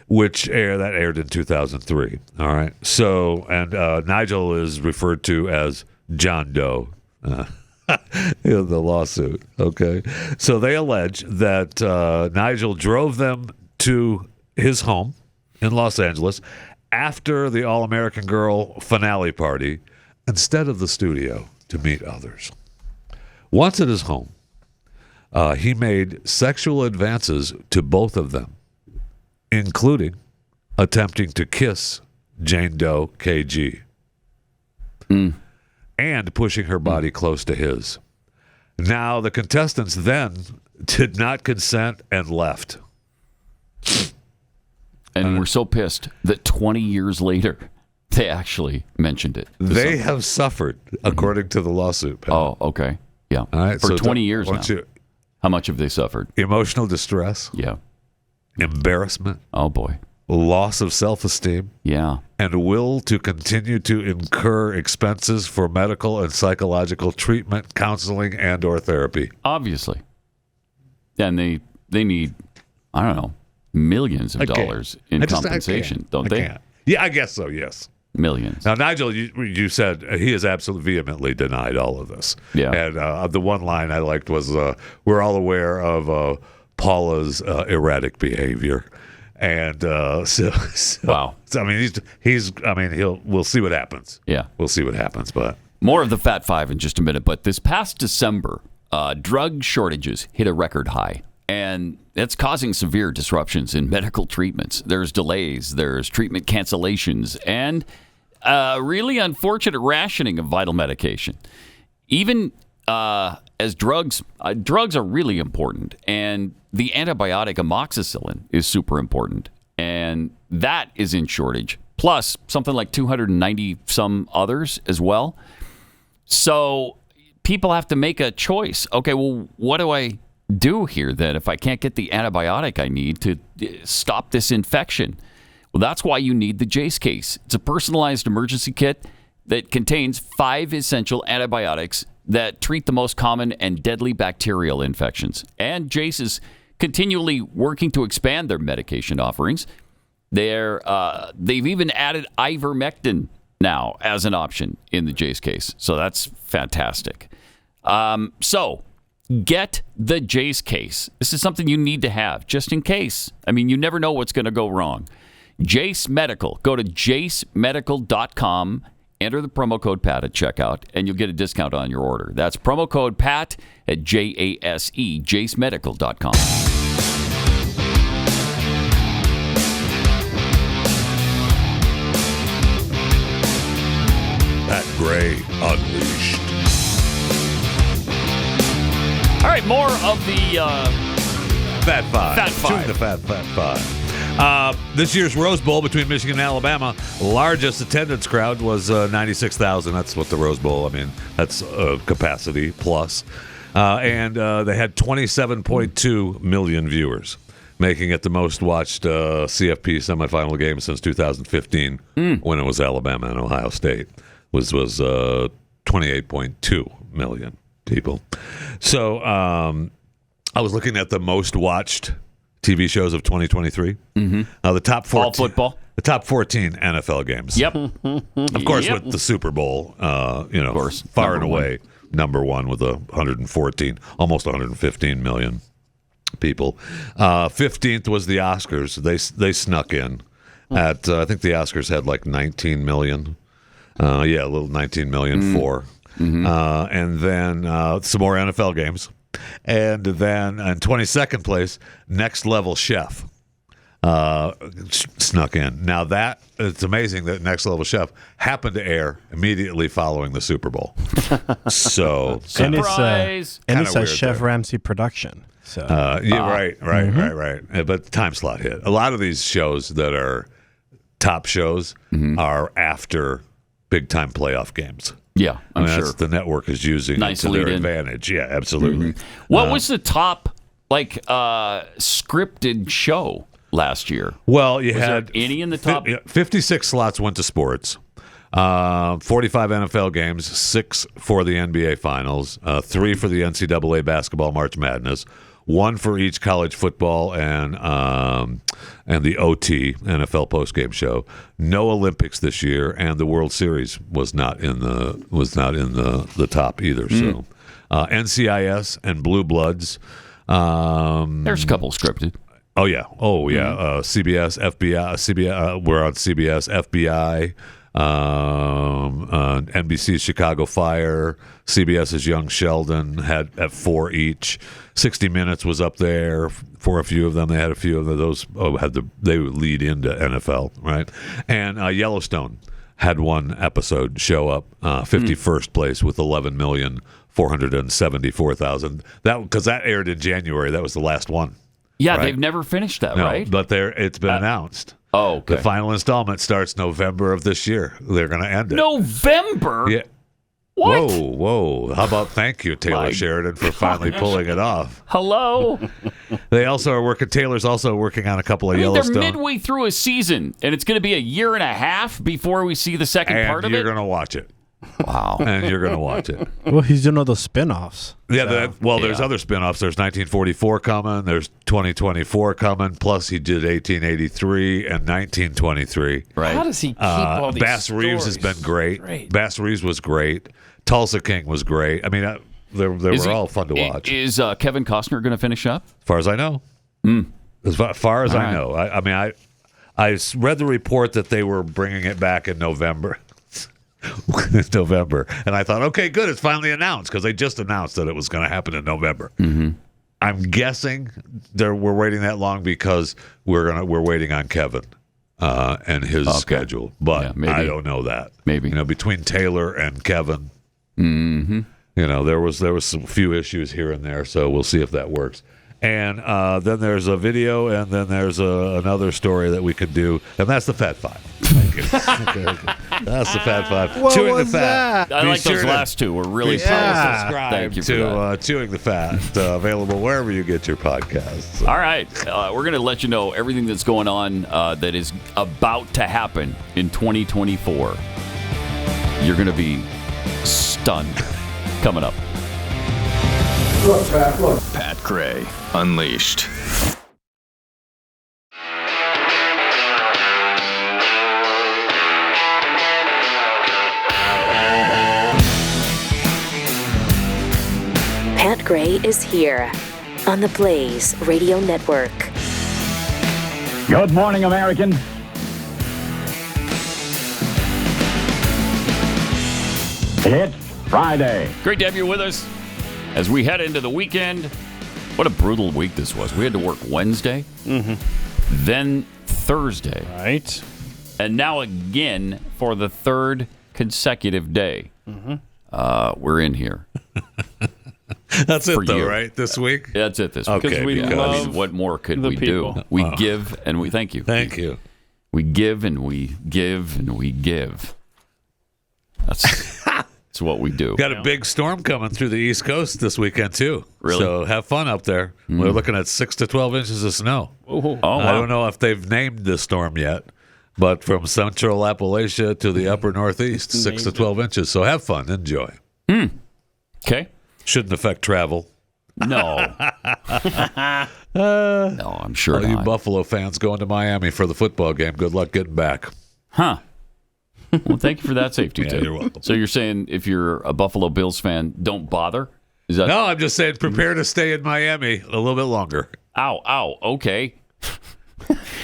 Which aired in 2003. All right. So, and Nigel is referred to as John Doe. In the lawsuit. Okay. So they allege that Nigel drove them to his home in Los Angeles after the All American Girl finale party instead of the studio to meet others. Once at his home, he made sexual advances to both of them, including attempting to kiss Jane Doe KG and pushing her body close to his. Now, the contestants then did not consent and left. And we're so pissed that 20 years later, they actually mentioned it. They have suffered, according to the lawsuit. Pat. Oh, okay. Yeah. All right, for so 20 years now. How much have they suffered? Emotional distress. Yeah. Embarrassment. Oh, boy. Loss of self-esteem. Yeah. And will to continue to incur expenses for medical and psychological treatment, counseling, and or therapy. Obviously. And they need, I don't know, millions of dollars in compensation, don't they? Yeah, I guess so, yes. Millions. Now, Nigel, you said he has absolutely vehemently denied all of this. Yeah. And the one line I liked was, we're all aware of Paula's erratic behavior. And wow. So, I mean, we'll see what happens. Yeah. We'll see what happens, but. More of the Fat Five in just a minute, but this past December, drug shortages hit a record high. And it's causing severe disruptions in medical treatments. There's delays, there's treatment cancellations, and really unfortunate rationing of vital medication. Even as drugs are really important, and the antibiotic amoxicillin is super important, and that is in shortage, plus something like 290 some others as well. So people have to make a choice. Okay, well, what do I do here then if I can't get the antibiotic I need to stop this infection? Well, that's why you need the Jace case. It's a personalized emergency kit that contains 5 essential antibiotics that treat the most common and deadly bacterial infections. And Jace is continually working to expand their medication offerings. They've even added ivermectin now as an option in the Jace case. So that's fantastic. So get the Jace case. This is something you need to have just in case. I mean, you never know what's going to go wrong. Jace Medical. Go to jacemedical.com. Enter the promo code PAT at checkout, and you'll get a discount on your order. That's promo code PAT at jacemedical.com. Pat Gray Unleashed. All right, more of the Fat Five. Fat Five. The Fat Five. This year's Rose Bowl between Michigan and Alabama, largest attendance crowd was 96,000. That's what the Rose Bowl, I mean, that's capacity plus. And they had 27.2 million viewers, making it the most watched CFP semifinal game since 2015 when it was Alabama and Ohio State. Was 28.2 million people. So I was looking at the most watched TV shows of 2023. The top 14, all football. The top 14 NFL games. Yep. Of course, with the Super Bowl, of course, far and away number one with 114, almost 115 million people. 15th was the Oscars. They snuck in at I think the Oscars had like 19 million. A little 19 million for. And then some more NFL games. And then in 22nd place, Next Level Chef snuck in. Now it's amazing that Next Level Chef happened to air immediately following the Super Bowl. So surprise! And it's a Chef Ramsay production. So right. But the time slot hit. A lot of these shows that are top shows are after big time playoff games. Yeah, I'm sure the network is using it to their advantage. Yeah, absolutely. What was the top scripted show last year? Well, you Was had there any in the top? 56 slots went to sports. 45 NFL games, 6 for the NBA Finals, 3 for the NCAA Basketball March Madness, 1 for each college football and the OT NFL postgame show. No Olympics this year, and the World Series was not in the top either. So NCIS and Blue Bloods. There's a couple scripted. Oh yeah. CBS, FBI. CBS. We're on CBS, FBI. NBC's Chicago Fire, CBS's Young Sheldon had at 4 each. 60 Minutes was up there for a few of them. They had a few of those. They would lead into NFL, right? And Yellowstone had one episode show up, 51st place with 11,474,000. That because that aired in January. That was the last one. Yeah, right? They've never finished that, no, right? But it's been announced. Oh, okay. The final installment starts November of this year. They're going to end it. November? Yeah. What? Whoa. How about thank you, Taylor Sheridan, for finally pulling it off. Hello? They also are working, Taylor's also working on a couple of Yellowstone. They're midway through a season, and it's going to be a year and a half before we see the second part of it? And you're going to watch it. Wow. And you're going to watch it. Well, he's doing all those spin-offs. Yeah, there's other spin-offs. There's 1944 coming. There's 2024 coming. Plus, he did 1883 and 1923. Right. How does he keep all these Bass Reeves has been great. Bass Reeves was great. Tulsa King was great. I mean, they were all fun to watch. Is Kevin Costner going to finish up? As far as I know. As far as I know. I mean, I read the report that they were bringing it back in November. And I thought, okay, good, it's finally announced, because they just announced that it was going to happen in November. Mm-hmm. I'm guessing we're waiting that long because we're waiting on Kevin and his schedule, but I don't know that. Maybe between Taylor and Kevin, there was some few issues here and there, so we'll see if that works. And then there's a video, and then there's another story that we could do, and that's the Fat Five. Thank you. That's the Fat Five. What Chewing was the Fat. I like those last two. We're really subscribe Thank you for to Chewing the Fat, available wherever you get your podcasts. All right. We're going to let you know everything that's going on that is about to happen in 2024. You're going to be stunned. Coming up. Look, Pat, look. Pat Gray, Unleashed. Pat Gray is here on the Blaze Radio Network. Good morning, American. It's Friday. Great to have you with us as we head into the weekend. What a brutal week this was. We had to work Wednesday, then Thursday. Right. And now again for the third consecutive day. We're in here. That's it, though, right? This week? That's it this week. Okay, we love what more could the we people. do? We give and we thank you. Thank you. We give and we give and we give. That's what we do. Got a big storm coming through the East Coast this weekend, too. Really? So have fun up there. We're looking at 6 to 12 inches of snow. Oh, I don't know if they've named this storm yet, but from central Appalachia to the upper Northeast, 6 to 12 inches. So have fun. Enjoy. Okay. Shouldn't affect travel. No. No, I'm sure all not. you Buffalo fans going to Miami for the football game, good luck getting back. Huh. Well, thank you for that safety tip. You're welcome. So you're saying if you're a Buffalo Bills fan, don't bother? Is that? No, I'm just saying prepare to stay in Miami a little bit longer. Ow. Okay.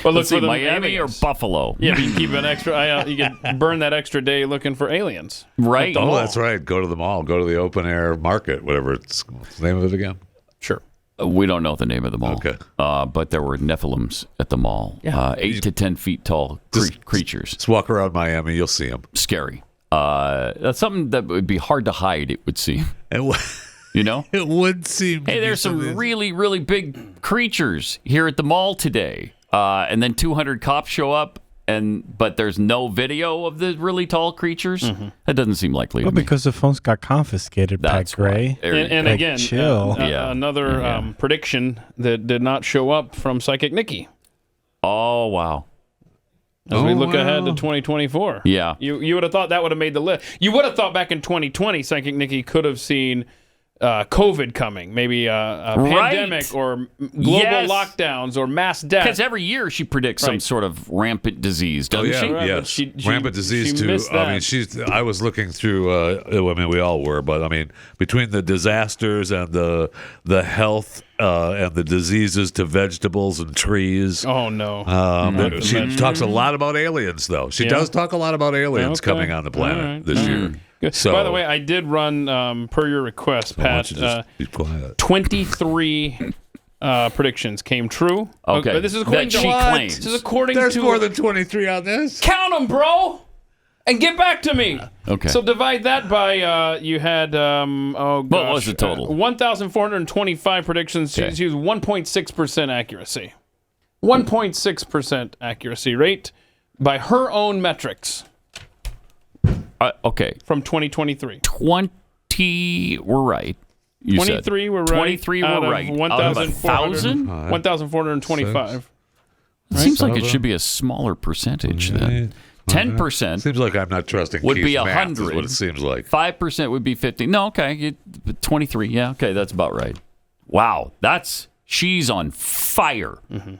Well, look Let's see, for the Miami aliens. or Buffalo? Yeah, but you keep an extra eye out. You can burn that extra day looking for aliens. Right. Oh, that's right. Go to the mall. Go to the open air market, whatever it's what's the name of it again. Sure. We don't know the name of the mall. Okay. But there were Nephilims at the mall. Yeah. 8 to 10 feet tall creatures. Just walk around Miami. You'll see them. Scary. That's something that would be hard to hide, it would seem. You know? It would seem. Hey, there's some really, really big creatures here at the mall today. And then 200 cops show up, but there's no video of the really tall creatures. That doesn't seem likely to me. Because the phones got confiscated, That's Pat Gray. And Like, again, chill. another prediction that did not show up from Psychic Nikki. Oh, wow. As we look ahead to 2024. Yeah. You would have thought that would have made the list. You would have thought back in 2020, Psychic Nikki could have seen COVID coming, maybe a pandemic or global lockdowns or mass death. Because every year she predicts some sort of rampant disease, doesn't she? Yes, rampant disease too. I mean, I was looking through. I mean, we all were, but I mean, between the disasters and the health and the diseases to vegetables and trees. Oh no! She talks a lot about aliens, though. She does talk a lot about aliens coming on the planet this year. So, by the way, I did run, per your request, Pat, 23 predictions came true. Okay. This is according to claims. This is according There's to... more than 23 on this. Count them, bro! And get back to me. Okay. So divide that by, you had, what was the total? 1,425 predictions. Okay. She was 1.6% accuracy. 1.6% accuracy rate by her own metrics. Okay. From 2023. 20 were right. 23 were right. 23 were right. 1,000? 1,425. It seems like it should be a smaller percentage then. 10% seems like I'm not trusting would Keith's be math, 100. is what it seems like. 5% would be 50. No, okay. 23. Yeah, okay. That's about right. Wow. She's on fire. Mm-hmm.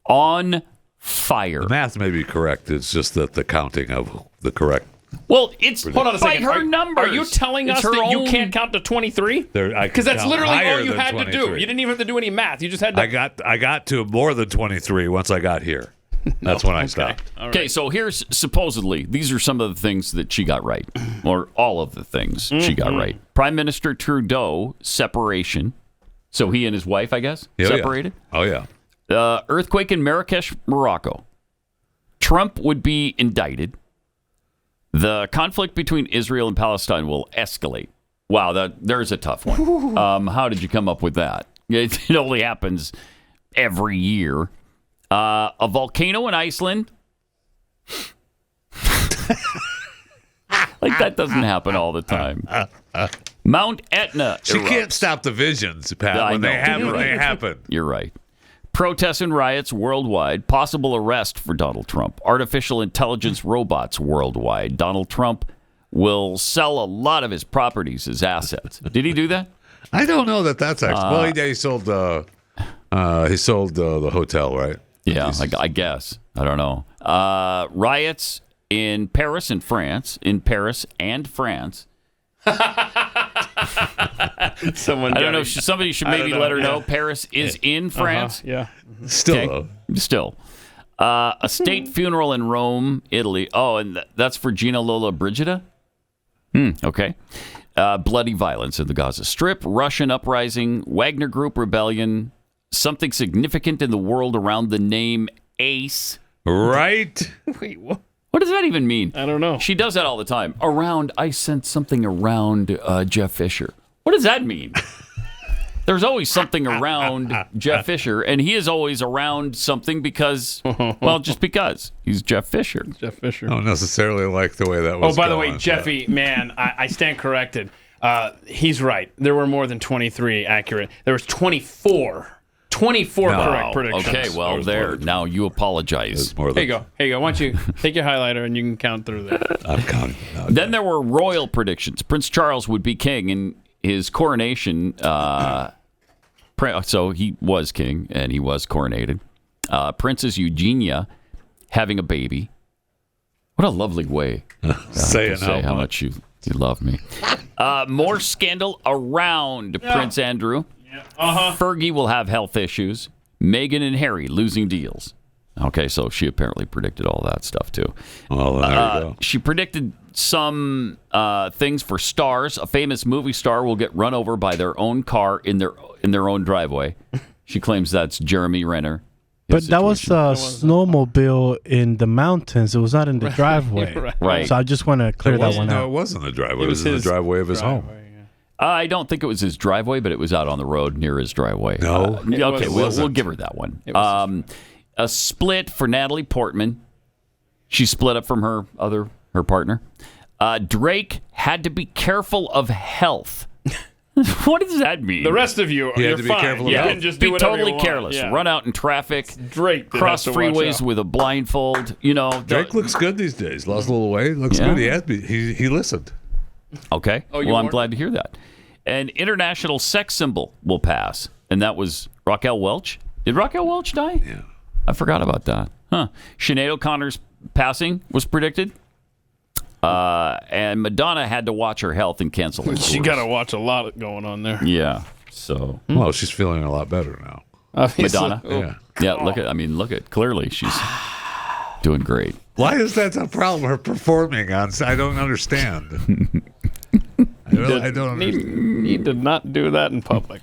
On fire. The math may be correct. It's just that the counting of the correct. Well, it's hold on a second. her numbers. Are you telling us that you can't count to 23? Because that's literally all you had to do. You didn't even have to do any math. You just had to. I got to more than 23 once I got here. That's when I stopped. Okay, so here's supposedly these are some of the things that she got right, or all of the things she got right. Prime Minister Trudeau separation. So he and his wife, I guess, separated. Yeah. Oh yeah. Earthquake in Marrakesh, Morocco. Trump would be indicted. The conflict between Israel and Palestine will escalate. Wow, there's a tough one. How did you come up with that? It only happens every year. A volcano in Iceland. Like that doesn't happen all the time. Mount Etna. She can't stop the visions, Pat. When they happen, they happen. You're right. Protests and riots worldwide. Possible arrest for Donald Trump. Artificial intelligence robots worldwide. Donald Trump will sell a lot of his properties as assets. Did he do that? I don't know that's actually. Well, he sold the hotel, right? Yeah, I guess. I don't know. Riots in Paris and France. In Paris and France. Somebody should maybe let her know Paris is in France. Yeah. Still. A state funeral in Rome, Italy. Oh, and that's for Gina Lola Brigida? Okay. Bloody violence in the Gaza Strip. Russian uprising. Wagner Group rebellion. Something significant in the world around the name Ace. Right? Wait, what? What does that even mean? I don't know. She does that all the time. I sent something around Jeff Fisher. What does that mean? There's always something around Jeff Fisher, and he is always around something because, just because. He's Jeff Fisher. Jeff Fisher. I don't necessarily like the way that was the way, Jeffy, man, I stand corrected. He's right. There were more than 23 accurate. There was 24. 24 correct predictions. Okay, well, there. Now you apologize. Here you go. Why don't you take your highlighter and you can count through that. I'm counting. Then there were royal predictions. Prince Charles would be king in his coronation. So he was king and he was coronated. Princess Eugenia having a baby. What a lovely way to say how much you love me. More scandal around Prince Andrew. Fergie will have health issues. Meghan and Harry losing deals. Okay, so she apparently predicted all that stuff too. Well, there you go. She predicted some things for stars. A famous movie star will get run over by their own car in their own driveway. She claims that's Jeremy Renner. But that was a snowmobile in the mountains. It was not in the driveway. Right. So I just want to clear that one out. No, it wasn't the driveway. It was in the driveway of his home. I don't think it was his driveway, but it was out on the road near his driveway. No. Okay, we'll give her that one. A split for Natalie Portman. She split up from her partner. Drake had to be careful of health What does that mean? The rest of you, you're fine. Careful. You can just do be totally you careless. Yeah. Run out in traffic. Drake cross freeways with a blindfold. You know, Drake looks good these days. Lost a little weight. Looks good. He listened. Okay. Well, I'm glad to hear that. An international sex symbol will pass, and that was Raquel Welch. Did Raquel Welch die? Yeah. I forgot about that. Huh. Sinead O'Connor's passing was predicted. And Madonna had to watch her health and cancel her She got to watch a lot going on there. Yeah. So. Well, she's feeling a lot better now. Madonna. Yeah. Yeah. Look at. Clearly, she's doing great. Why is that a problem? Her performing on. I don't understand. I don't understand. He did not do that in public.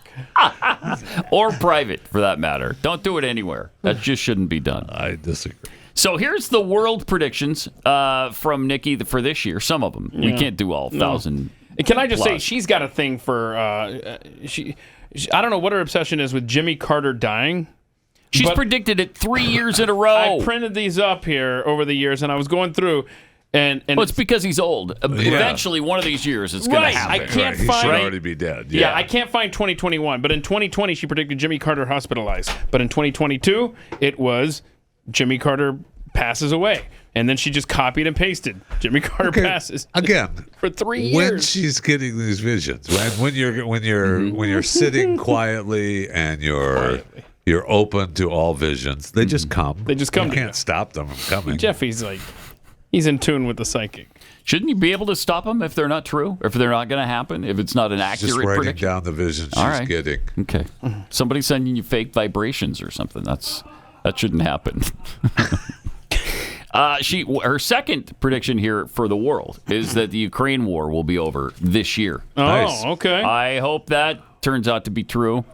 Or private, for that matter. Don't do it anywhere. That just shouldn't be done. I disagree. So here's the world predictions from Nikki for this year. Some of them. We can't do all 1,000. Can I just say, she's got a thing for, I don't know what her obsession is with Jimmy Carter dying. She's predicted it 3 years in a row. I printed these up here over the years, and I was going through. And well, it's because he's old. Eventually, one of these years, it's going to happen. I can't He find. should already be dead. Yeah, I can't find 2021. But in 2020, she predicted Jimmy Carter hospitalized. But in 2022, it was Jimmy Carter passes away, and then she just copied and pasted Jimmy Carter passes again for 3 years. When she's getting these visions, when you're sitting quietly and you're open to all visions, they just come. They just come. You can't stop them from coming. Jeffy's like. He's in tune with the psychic. Shouldn't you be able to stop them if they're not true? If they're not going to happen? If it's not an accurate just writing prediction? down the visions All she's right. getting. Okay. Somebody sending you fake vibrations or something. That shouldn't happen. Her second prediction here for the world is that the Ukraine war will be over this year. Oh, nice. Okay. I hope that turns out to be true.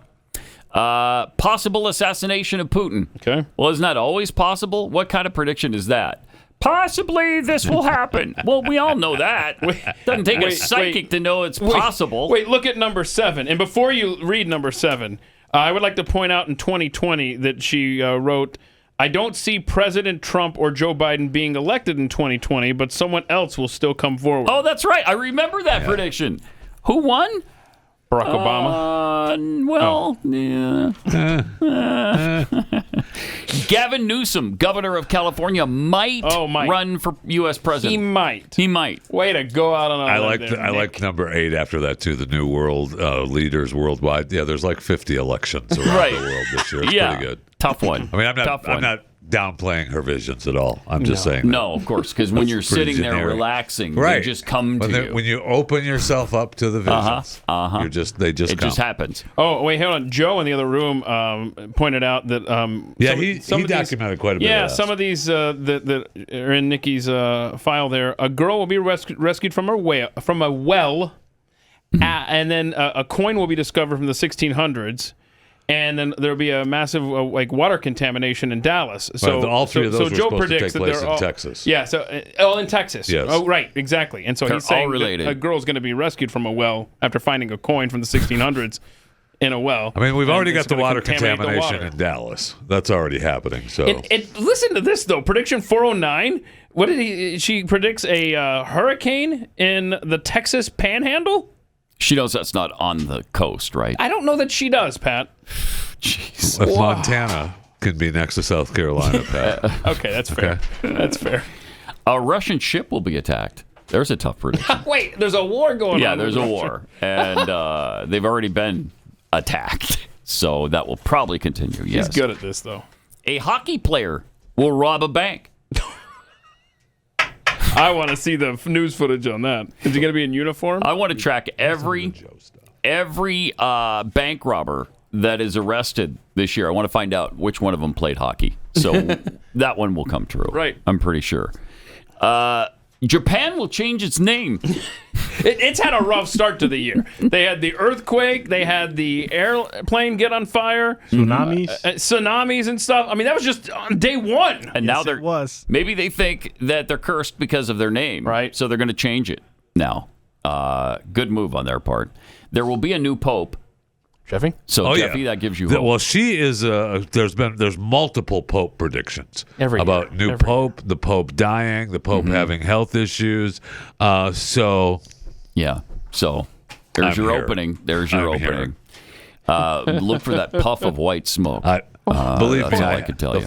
Possible assassination of Putin. Okay. Well, isn't that always possible? What kind of prediction is that? Possibly this will happen. Well, we all know that. Doesn't take a psychic to know it's possible. Wait, look at number 7. And before you read number 7, I would like to point out in 2020 that she wrote, I don't see President Trump or Joe Biden being elected in 2020, but someone else will still come forward. Oh, that's right. I remember that prediction. Who won? Barack Obama. Gavin Newsom, governor of California, might run for U.S. president. He might. Way to go out on a limb. I like number 8 after that too. The new world leaders worldwide. Yeah, there's like 50 elections around the world this year. It's pretty good. Tough one. I mean, I'm not downplaying her visions at all. I'm just saying. No, of course, because when you're sitting there relaxing, they just come to you. When you open yourself up to the visions, they just come. Just happens. Oh, wait, hold on. Joe in the other room pointed out that he documented quite a bit. Yeah, some of these that are in Nikki's file there. A girl will be rescued from a well, and then a coin will be discovered from the 1600s. And then there'll be a massive water contamination in Dallas. So all three of those were Joe supposed predicts to take place in Texas. Yeah. So in Texas. Yes. Oh, right. Exactly. And so They're he's saying all related. that a girl's going to be rescued from a well after finding a coin from the 1600s in a well. I mean, we've already got the water contaminate contamination the water. in Dallas. That's already happening. So listen to this though. Prediction 409. What did she predicts a hurricane in the Texas Panhandle? She knows that's not on the coast, right? I don't know that she does, Pat. Jeez. If Montana can be next to South Carolina, Pat. Okay, that's fair. Okay. That's fair. A Russian ship will be attacked. There's a tough prediction. Wait, there's a war going on. Yeah, there's a war. And they've already been attacked. So that will probably continue, yes. He's good at this, though. A hockey player will rob a bank. I want to see the news footage on that. Is he going to be in uniform? I want to track every bank robber that is arrested this year. I want to find out which one of them played hockey. So that one will come true. Right. I'm pretty sure. Japan will change its name. It's had a rough start to the year. They had the earthquake. They had the airplane get on fire. Tsunamis and stuff. I mean, that was just on day one. And now maybe they think that they're cursed because of their name. Right. So they're going to change it now. Good move on their part. There will be a new pope. Jeffy? So, Jeffy, that gives you hope. Well, she is. There's multiple pope predictions about new pope, the pope dying, the pope having health issues. So There's your opening. There's your opening. Look for that puff of white smoke. Believe that's me, all I can tell you.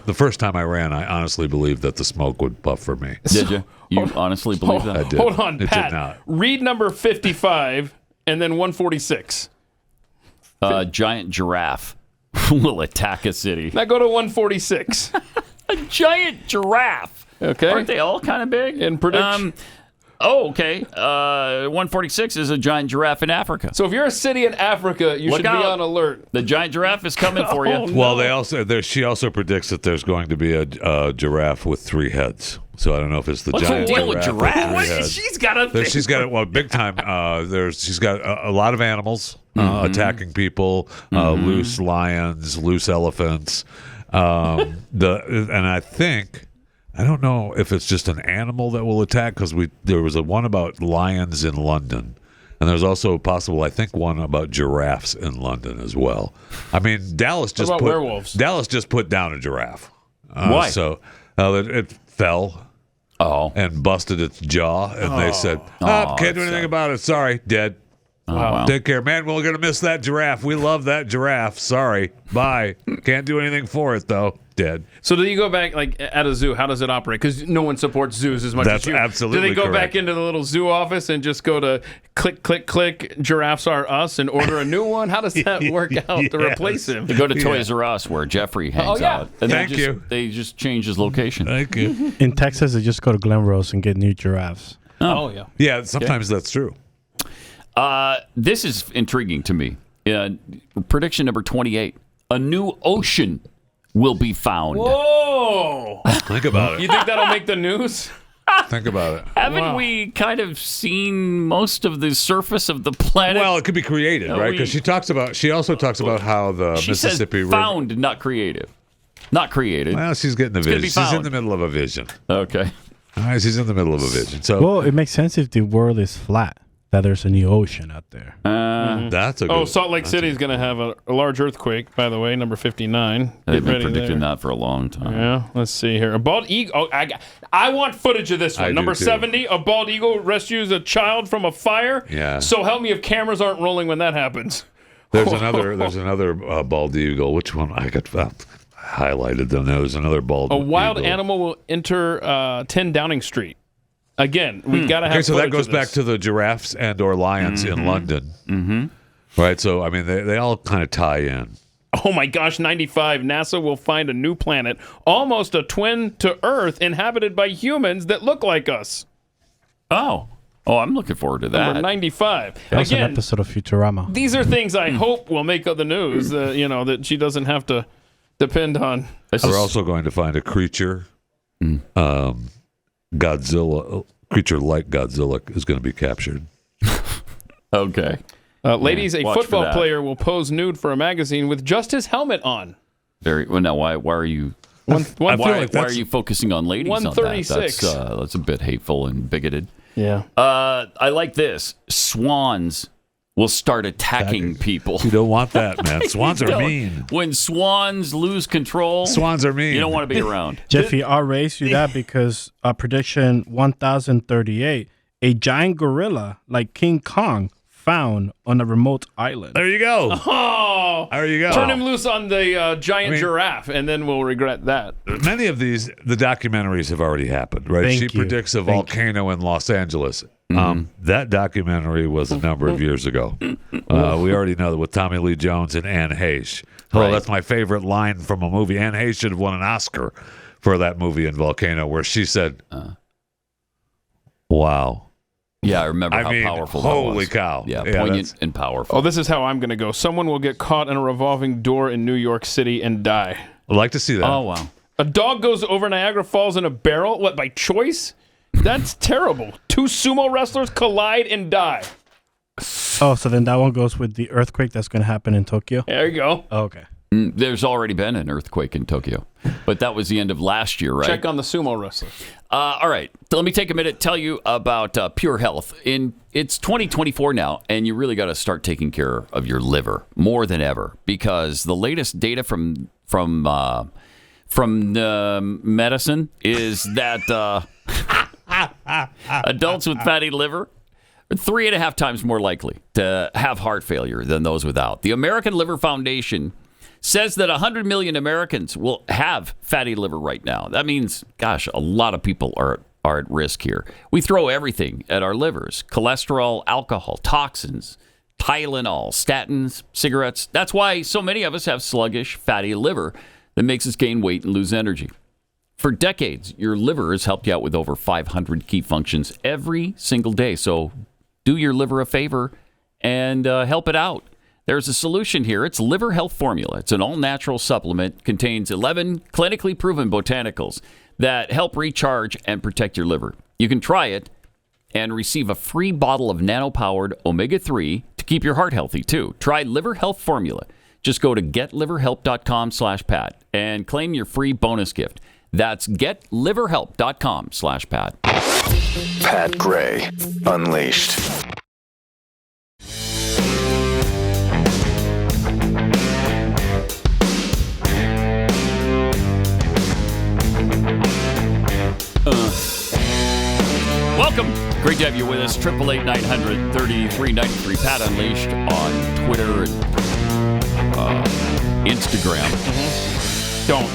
The first time I ran, I honestly believed that the smoke would puff for me. Did you? You honestly believe that? I did. Hold on, It Pat. did not. Read number 55 and then 146. Giant giraffe will attack a city. Now go to 146. A giant giraffe. Okay. Aren't they all kind of big? In prediction. Okay. 146 is a giant giraffe in Africa. So if you're a city in Africa, you should be on alert. The giant giraffe is coming for you. Well, she also predicts that there's going to be a giraffe with 3 heads. So I don't know if it's the giant giraffe. With 3 heads. She's got a thing. She's got big time. She's got a lot of animals attacking people, loose lions, loose elephants. And I think. I don't know if it's just an animal that will attack, because there was one about lions in London, and there's also possible, I think, one about giraffes in London as well. I mean, Dallas just put down a giraffe. Why? So it fell. And busted its jaw, and they said, "Can't do anything about it. Sorry, dead." Wow. Take care, man. We're gonna miss that giraffe. We love that giraffe. Sorry, bye. Can't do anything for it though. Dead. So do you go back, like at a zoo? How does it operate? Because no one supports zoos as much as you. That's absolutely Do they go correct. back into the little zoo office and just go to click, click, click, giraffes are us, and order a new one? How does that work out to replace him? They go to Toys R Us where Jeffrey hangs out. And Thank you. They just change his location. Thank you. In Texas, they just go to Glen Rose and get new giraffes. Oh yeah. Yeah, sometimes that's true. This is intriguing to me. Prediction number 28. A new ocean will be found. Whoa! Think about it. You think that'll make the news? Think about it. Haven't we kind of seen most of the surface of the planet? Well, it could be created, right? Because she also talks about how the Mississippi River. Found, not creative. Not created. Well, she's getting the vision. She's in the middle of a vision. Okay. All right, she's in the middle of a vision. So, well, it makes sense if the world is flat, that there's a new ocean out there. That's a good. Salt Lake City is going to have a large earthquake, by the way, number 59. They've been predicting that for a long time. Yeah, let's see here. A bald eagle. I want footage of this one. Number 70, a bald eagle rescues a child from a fire. Yeah. So help me if cameras aren't rolling when that happens. There's another bald eagle. Which one? I got highlighted them. There was another bald eagle. A wild animal will enter 10 Downing Street. Again, we've got to have. Okay, so that goes footage of this. back to the giraffes and or lions in London. Mm-hmm. Right. So I mean, they all kind of tie in. Oh my gosh, 95. NASA will find a new planet, almost a twin to Earth, inhabited by humans that look like us. Oh, I'm looking forward to that. Number 95. That's Again, an episode of Futurama. these are things I hope will make the news. That she doesn't have to depend on. We're also going to find a creature. Godzilla, creature like Godzilla is going to be captured. Okay. Ladies, a football player will pose nude for a magazine with just his helmet on. Very well. Now, why are you? Why are you focusing on ladies? 136. On that? That's a bit hateful and bigoted. Yeah. I like this. Swans will start attacking people. You don't want that, man. Swans are mean. When swans lose control, swans are mean. You don't want to be around. Jeffy, I'll raise you that because prediction 1038, a giant gorilla like King Kong found on a remote island. There you go. Oh, there you go. Turn him loose on the giant giraffe, and then we'll regret that. Many of the documentaries have already happened, right? She predicts a volcano in Los Angeles. That documentary was a number of years ago. We already know that with Tommy Lee Jones and Anne Heche. Oh, that's my favorite line from a movie. Anne Heche should have won an Oscar for that movie in Volcano, where she said, "Wow." Yeah, I remember how powerful that was. Holy cow. Yeah, poignant and powerful. Oh, this is how I'm going to go. Someone will get caught in a revolving door in New York City and die. I'd like to see that. Oh, wow. A dog goes over Niagara Falls in a barrel? What, by choice? That's terrible. 2 sumo wrestlers collide and die. Oh, so then that one goes with the earthquake that's going to happen in Tokyo? There you go. Oh, okay. There's already been an earthquake in Tokyo, but that was the end of last year, right? Check on the sumo wrestlers. All right. So let me take a minute to tell you about Pure Health. It's 2024 now, and you really got to start taking care of your liver more than ever, because the latest data from medicine is that adults with fatty liver 3.5 times more likely to have heart failure than those without. The American Liver Foundation says that 100 million Americans will have fatty liver right now. That means, gosh, a lot of people are at risk here. We throw everything at our livers: cholesterol, alcohol, toxins, Tylenol, statins, cigarettes. That's why so many of us have sluggish, fatty liver that makes us gain weight and lose energy. For decades, your liver has helped you out with over 500 key functions every single day. So do your liver a favor and help it out. There's a solution here. It's Liver Health Formula. It's an all-natural supplement. Contains 11 clinically proven botanicals that help recharge and protect your liver. You can try it and receive a free bottle of nano-powered omega-3 to keep your heart healthy, too. Try Liver Health Formula. Just go to getliverhelp.com/Pat and claim your free bonus gift. That's getliverhelp.com/Pat. Pat Gray, Unleashed. Welcome. Great to have you with us. 888-900-3393. Pat Unleashed on Twitter and Instagram. Don't.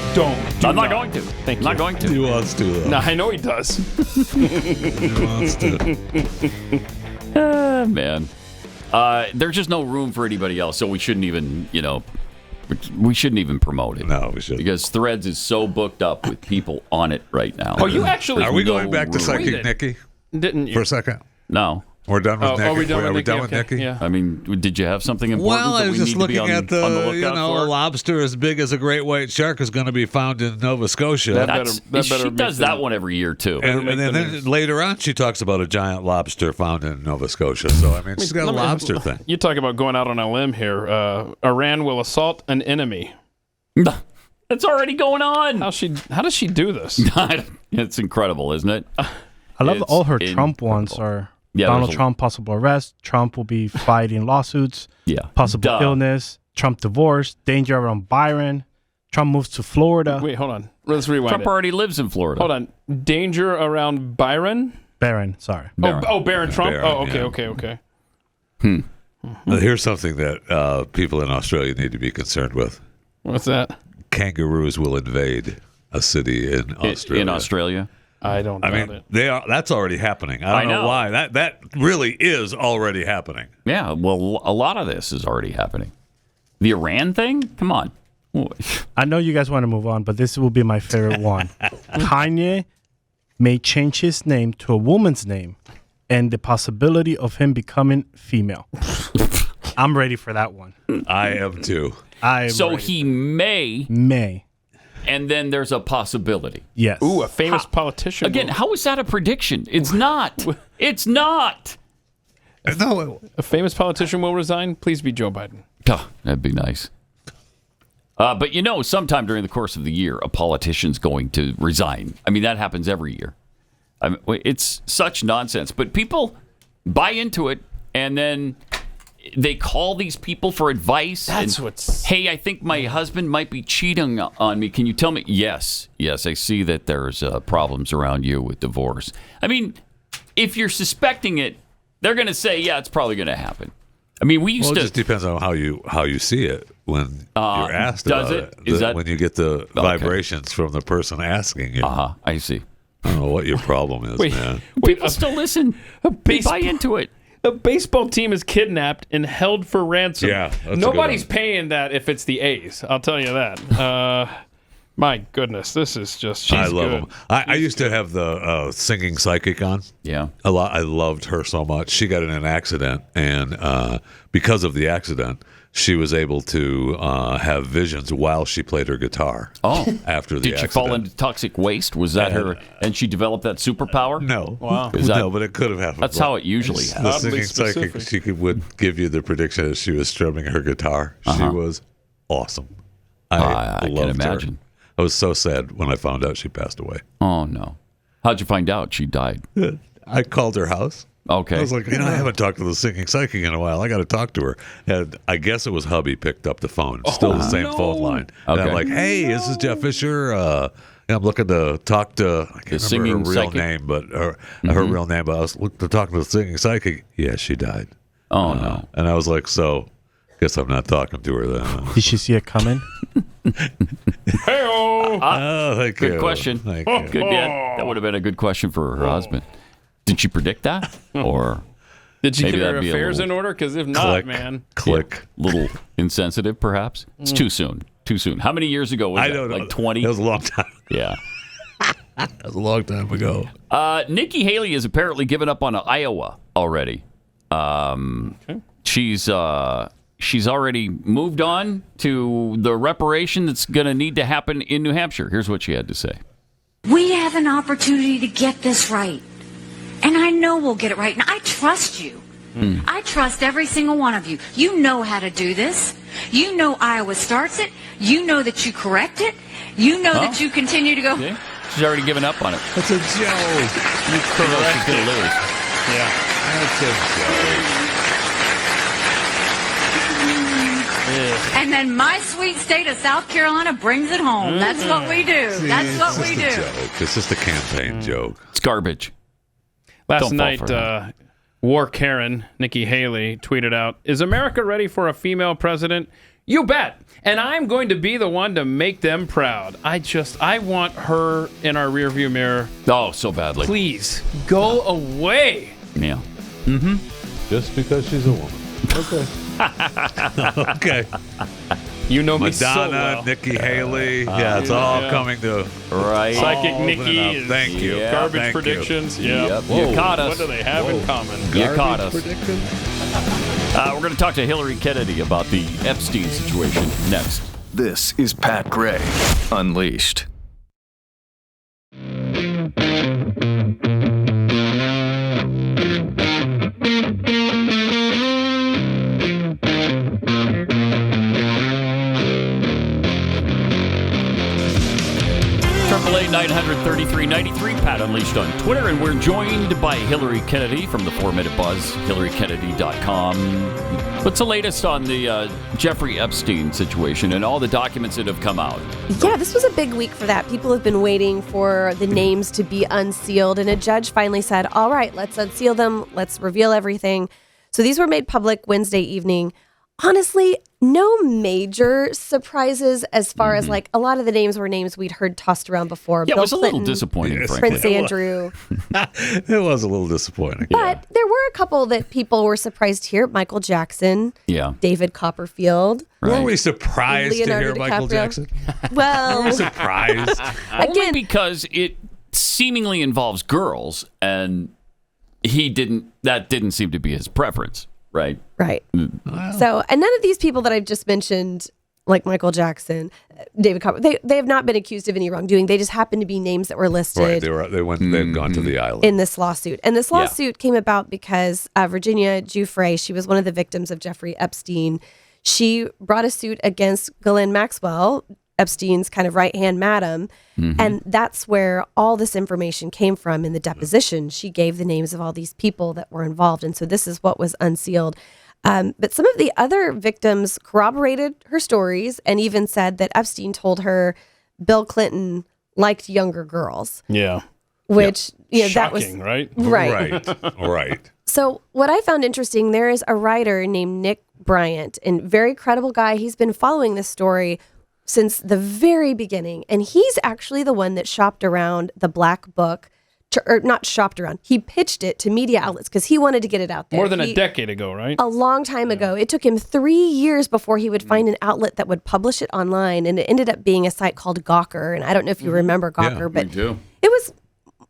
I'm not going to. Thank you. Not going to. He wants to. No, I know he does. He wants to. Man. There's just no room for anybody else, so we shouldn't even, we shouldn't even promote it. No, we shouldn't. Because Threads is so booked up with people on it right now. Oh, you actually... Are we going back to Psychic Nikki? Didn't you? For a second? No. We're done with Nikki. Are we done with Nikki? Yeah. I mean, did you have something important Well, I that was we just need to be looking at on the lookout a for? lobster as big as a great white shark is going to be found in Nova Scotia. She does that one every year, too. And then later on, she talks about a giant lobster found in Nova Scotia. So, I mean, she's got a lobster thing. You talk about going out on a limb here. Iran will assault an enemy. It's already going on. How does she do this? It's incredible, isn't it? I love all her Trump ones are Donald Trump, possible arrest. Trump will be fighting lawsuits. Yeah. Possible illness. Trump divorce. Danger around Byron. Trump moves to Florida. Wait, hold on. Let's rewind. Trump already lives in Florida. Hold on. Danger around Byron? Barron, sorry. Barron Trump? Barron, okay. Here's something that people in Australia need to be concerned with. What's that? Kangaroos will invade a city in Australia. In Australia? I don't doubt it. That's already happening. I don't know why. That really is already happening. Yeah, well, a lot of this is already happening. The Iran thing? Come on. I know you guys want to move on, but this will be my favorite one. Kanye may change his name to a woman's name and the possibility of him becoming female. I'm ready for that one. I am too. He may. And then there's a possibility. Yes. Ooh, a famous politician. Again, how is that a prediction? It's not. It's not. No. A famous politician will resign? Please be Joe Biden. Oh, that'd be nice. But sometime during the course of the year, a politician's going to resign. I mean, that happens every year. It's such nonsense. But people buy into it, and then they call these people for advice. Hey, I think my husband might be cheating on me. Can you tell me? Yes, I see that there's problems around you with divorce. I mean, if you're suspecting it, they're going to say, yeah, it's probably going to happen. I mean, it just depends on how you see it when you're asked about it. Is that when you get the vibrations from the person asking you? I see. I don't know what your problem is, man. People still listen. They buy into it. A baseball team is kidnapped and held for ransom. Yeah, that's nobody's paying that if it's the A's. I'll tell you that. My goodness, this is just. I love them. I used to have the singing psychic on. Yeah, a lot. I loved her so much. She got in an accident, and because of the accident, she was able to have visions while she played her guitar. Oh, after the did accident. she fall into toxic waste? Was that her? And she developed that superpower? No. Wow. No, but it could have happened. That's how it usually happens. The singing psychic, she would give you the prediction as she was strumming her guitar. She was awesome. I can imagine. Her. I was so sad when I found out she passed away. Oh, no. How'd you find out she died? I called her house. Okay. I was like, I haven't talked to the singing psychic in a while. I got to talk to her. And I guess it was hubby picked up the phone. Still the same phone line. And I'm like, hey, this is Jeff Fisher. I'm looking to talk to, I can't remember her real name, but her real name, but I was talking to the singing psychic. Yeah, she died. Oh, no. And I was like, so, guess I'm not talking to her then. Did she see it coming? Hey-oh. Thank Good you. question. Thank you. Good, yeah, that would have been a good question for her husband. Did she predict that? Or did she maybe get her that'd be a affairs little in order? Because if not, man. Click. Little insensitive, perhaps? It's too soon. Too soon. How many years ago was that? I don't know. Like 20? It was a long time. Yeah. That was a long time ago. Nikki Haley has apparently given up on Iowa already. She's already moved on to the reparation that's going to need to happen in New Hampshire. Here's what she had to say. We have an opportunity to get this right. And I know we'll get it right. And I trust you. I trust every single one of you. You know how to do this. You know Iowa starts it. You know that you correct it. You know that you continue to go. Okay. She's already given up on it. That's a joke. You correct. She's going to lose. Yeah. That's a joke. And then my sweet state of South Carolina brings it home. That's what we do. That's what we do. It's just a campaign joke. It's garbage. Last night, War Karen, Nikki Haley, tweeted out, "Is America ready for a female president? You bet. And I'm going to be the one to make them proud." I want her in our rearview mirror. Oh, so badly. Please, go away. Yeah. Mm-hmm. Just because she's a woman. Okay. Okay. You know me Madonna, so well. Nikki Haley. Yeah, it's all coming to right. Psychic Nikki. Thank you. Yeah, Garbage thank predictions. You. Yeah. Yep. You caught us. What do they have in common? You caught us. Predictions? We're going to talk to Hilary Kennedy about the Epstein situation next. This is Pat Gray Unleashed. AAA 933-93, Pat Unleashed on Twitter, and we're joined by Hilary Kennedy from the 4-Minute Buzz, HilaryKennedy.com. What's the latest on the Jeffrey Epstein situation and all the documents that have come out? Yeah, this was a big week for that. People have been waiting for the names to be unsealed, and a judge finally said, all right, let's unseal them, let's reveal everything. So these were made public Wednesday evening. Honestly, no major surprises as far as like a lot of the names were names we'd heard tossed around before. Yeah, Bill it was Clinton, a little disappointing, frankly. Prince Andrew. It was a little disappointing. But there were a couple that people were surprised here. Michael Jackson. Yeah. David Copperfield. Were we surprised Leonardo to hear Michael DiCaprio. Jackson? Well. Were we surprised? Only because it seemingly involves girls, and that didn't seem to be his preference. Right. Right. So, and none of these people that I've just mentioned, like Michael Jackson, David Copperfield, they have not been accused of any wrongdoing. They just happen to be names that were listed. Right. They've gone to the island in this lawsuit. And this lawsuit came about because Virginia Giuffre, she was one of the victims of Jeffrey Epstein. She brought a suit against Ghislaine Maxwell, Epstein's kind of right-hand madam. And that's where all this information came from in the deposition. She gave the names of all these people that were involved. And so this is what was unsealed. But some of the other victims corroborated her stories and even said that Epstein told her Bill Clinton liked younger girls. Yeah. Which, that was... Shocking, right? Right. So what I found interesting, there is a writer named Nick Bryant, and very credible guy. He's been following this story since the very beginning. And he's actually the one that shopped around the Black Book, or not shopped around. He pitched it to media outlets because he wanted to get it out there. More than a decade ago, right? A long time ago. It took him 3 years before he would find an outlet that would publish it online. And it ended up being a site called Gawker. And I don't know if you remember Gawker, but it was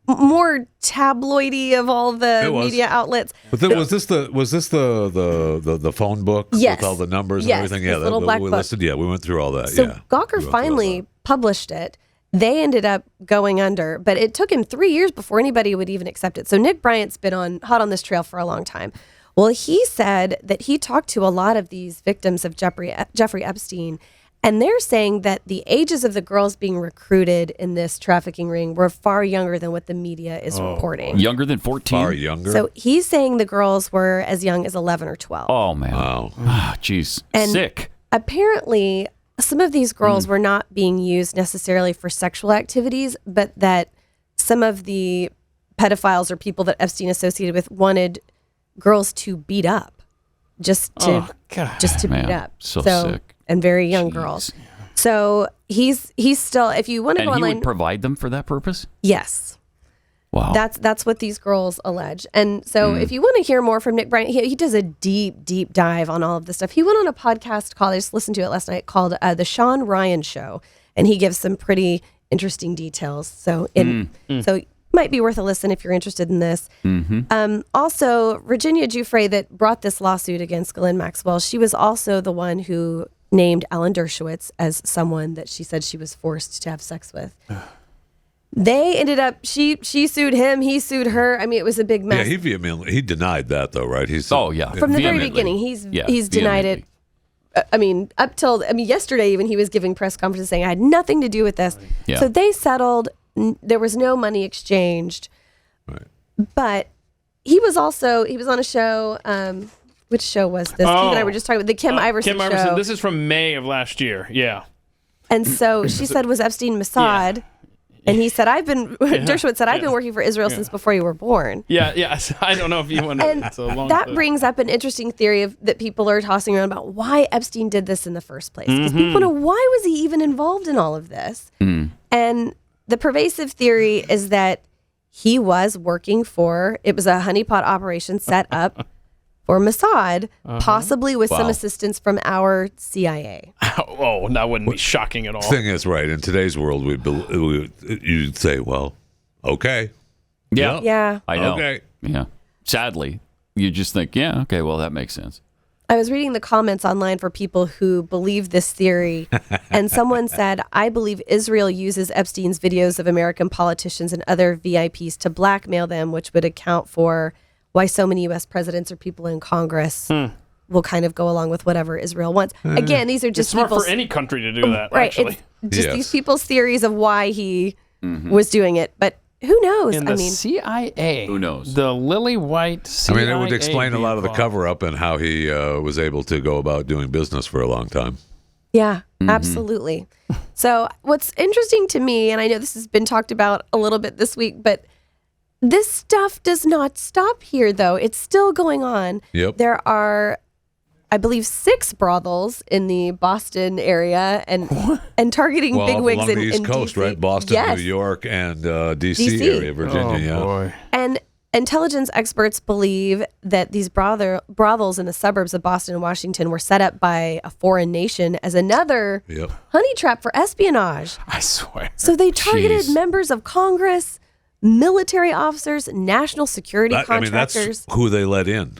more tabloidy of all the media outlets. But was this the phone book with all the numbers and everything? Yeah, little black we book. listed. Yeah, we went through all that. So Gawker finally published it. They ended up going under, but it took him 3 years before anybody would even accept it. So Nick Bryant's been hot on this trail for a long time. Well, he said that he talked to a lot of these victims of Jeffrey Epstein, and they're saying that the ages of the girls being recruited in this trafficking ring were far younger than what the media is reporting. Younger than 14? Far younger? So he's saying the girls were as young as 11 or 12. Oh, man. Wow. Jeez. And sick. Apparently, some of these girls were not being used necessarily for sexual activities, but that some of the pedophiles or people that Epstein associated with wanted girls to beat up, just to beat up. So sick. And very young girls. So he's still, if you want to go online, he would provide them for that purpose? Yes. Wow. That's what these girls allege. And so if you want to hear more from Nick Bryant, he does a deep dive on all of this stuff. He went on a podcast called, I just listened to it last night, called The Sean Ryan Show. And he gives some pretty interesting details. So so it might be worth a listen if you're interested in this. Also, Virginia Giuffre that brought this lawsuit against Ghislaine Maxwell, she was also the one who named Alan Dershowitz as someone that she said she was forced to have sex with. They ended up, she sued him, he sued her. I mean, it was a big mess. Yeah, he denied that though, right? From the very beginning, he's denied it. I mean, yesterday even he was giving press conferences saying I had nothing to do with this. Yeah. So they settled. There was no money exchanged. Right. But he was on a show. Which show was this? Keith and I were just talking about the Kim Iverson show. This is from May of last year. Yeah. And so she said, was Epstein Mossad? And he said, Dershowitz said, I've been working for Israel since before you were born. Yeah. I don't know if you want to. And that brings up an interesting theory that people are tossing around about why Epstein did this in the first place. Because people know, why was he even involved in all of this? And the pervasive theory is that he was working for, it was a honeypot operation set up for Mossad, possibly with some assistance from our CIA. Oh, that wouldn't be shocking at all. Thing is, right, in today's world, you'd say, well, okay. Yeah. I know. Okay. Yeah. Sadly, you just think, yeah, okay, well, that makes sense. I was reading the comments online for people who believe this theory, and someone said, I believe Israel uses Epstein's videos of American politicians and other VIPs to blackmail them, which would account for why so many U.S. presidents or people in Congress will kind of go along with whatever Israel wants. Again, these are just it's smart for any country to do that, right? Actually. It's just these people's theories of why he was doing it, but who knows? In the CIA. Who knows? The Lily White CIA. It would explain a lot of the cover-up and how he was able to go about doing business for a long time. Yeah, absolutely. So what's interesting to me, and I know this has been talked about a little bit this week, but this stuff does not stop here, though. It's still going on. Yep. There are, I believe, 6 brothels in the Boston area and targeting bigwigs along the East in Coast, DC. right? Boston, New York, and D.C. area, Virginia. Boy. And intelligence experts believe that these brothels in the suburbs of Boston and Washington were set up by a foreign nation as another honey trap for espionage. I swear. So they targeted members of Congress, military officers, national security contractors. I mean, that's who they let in.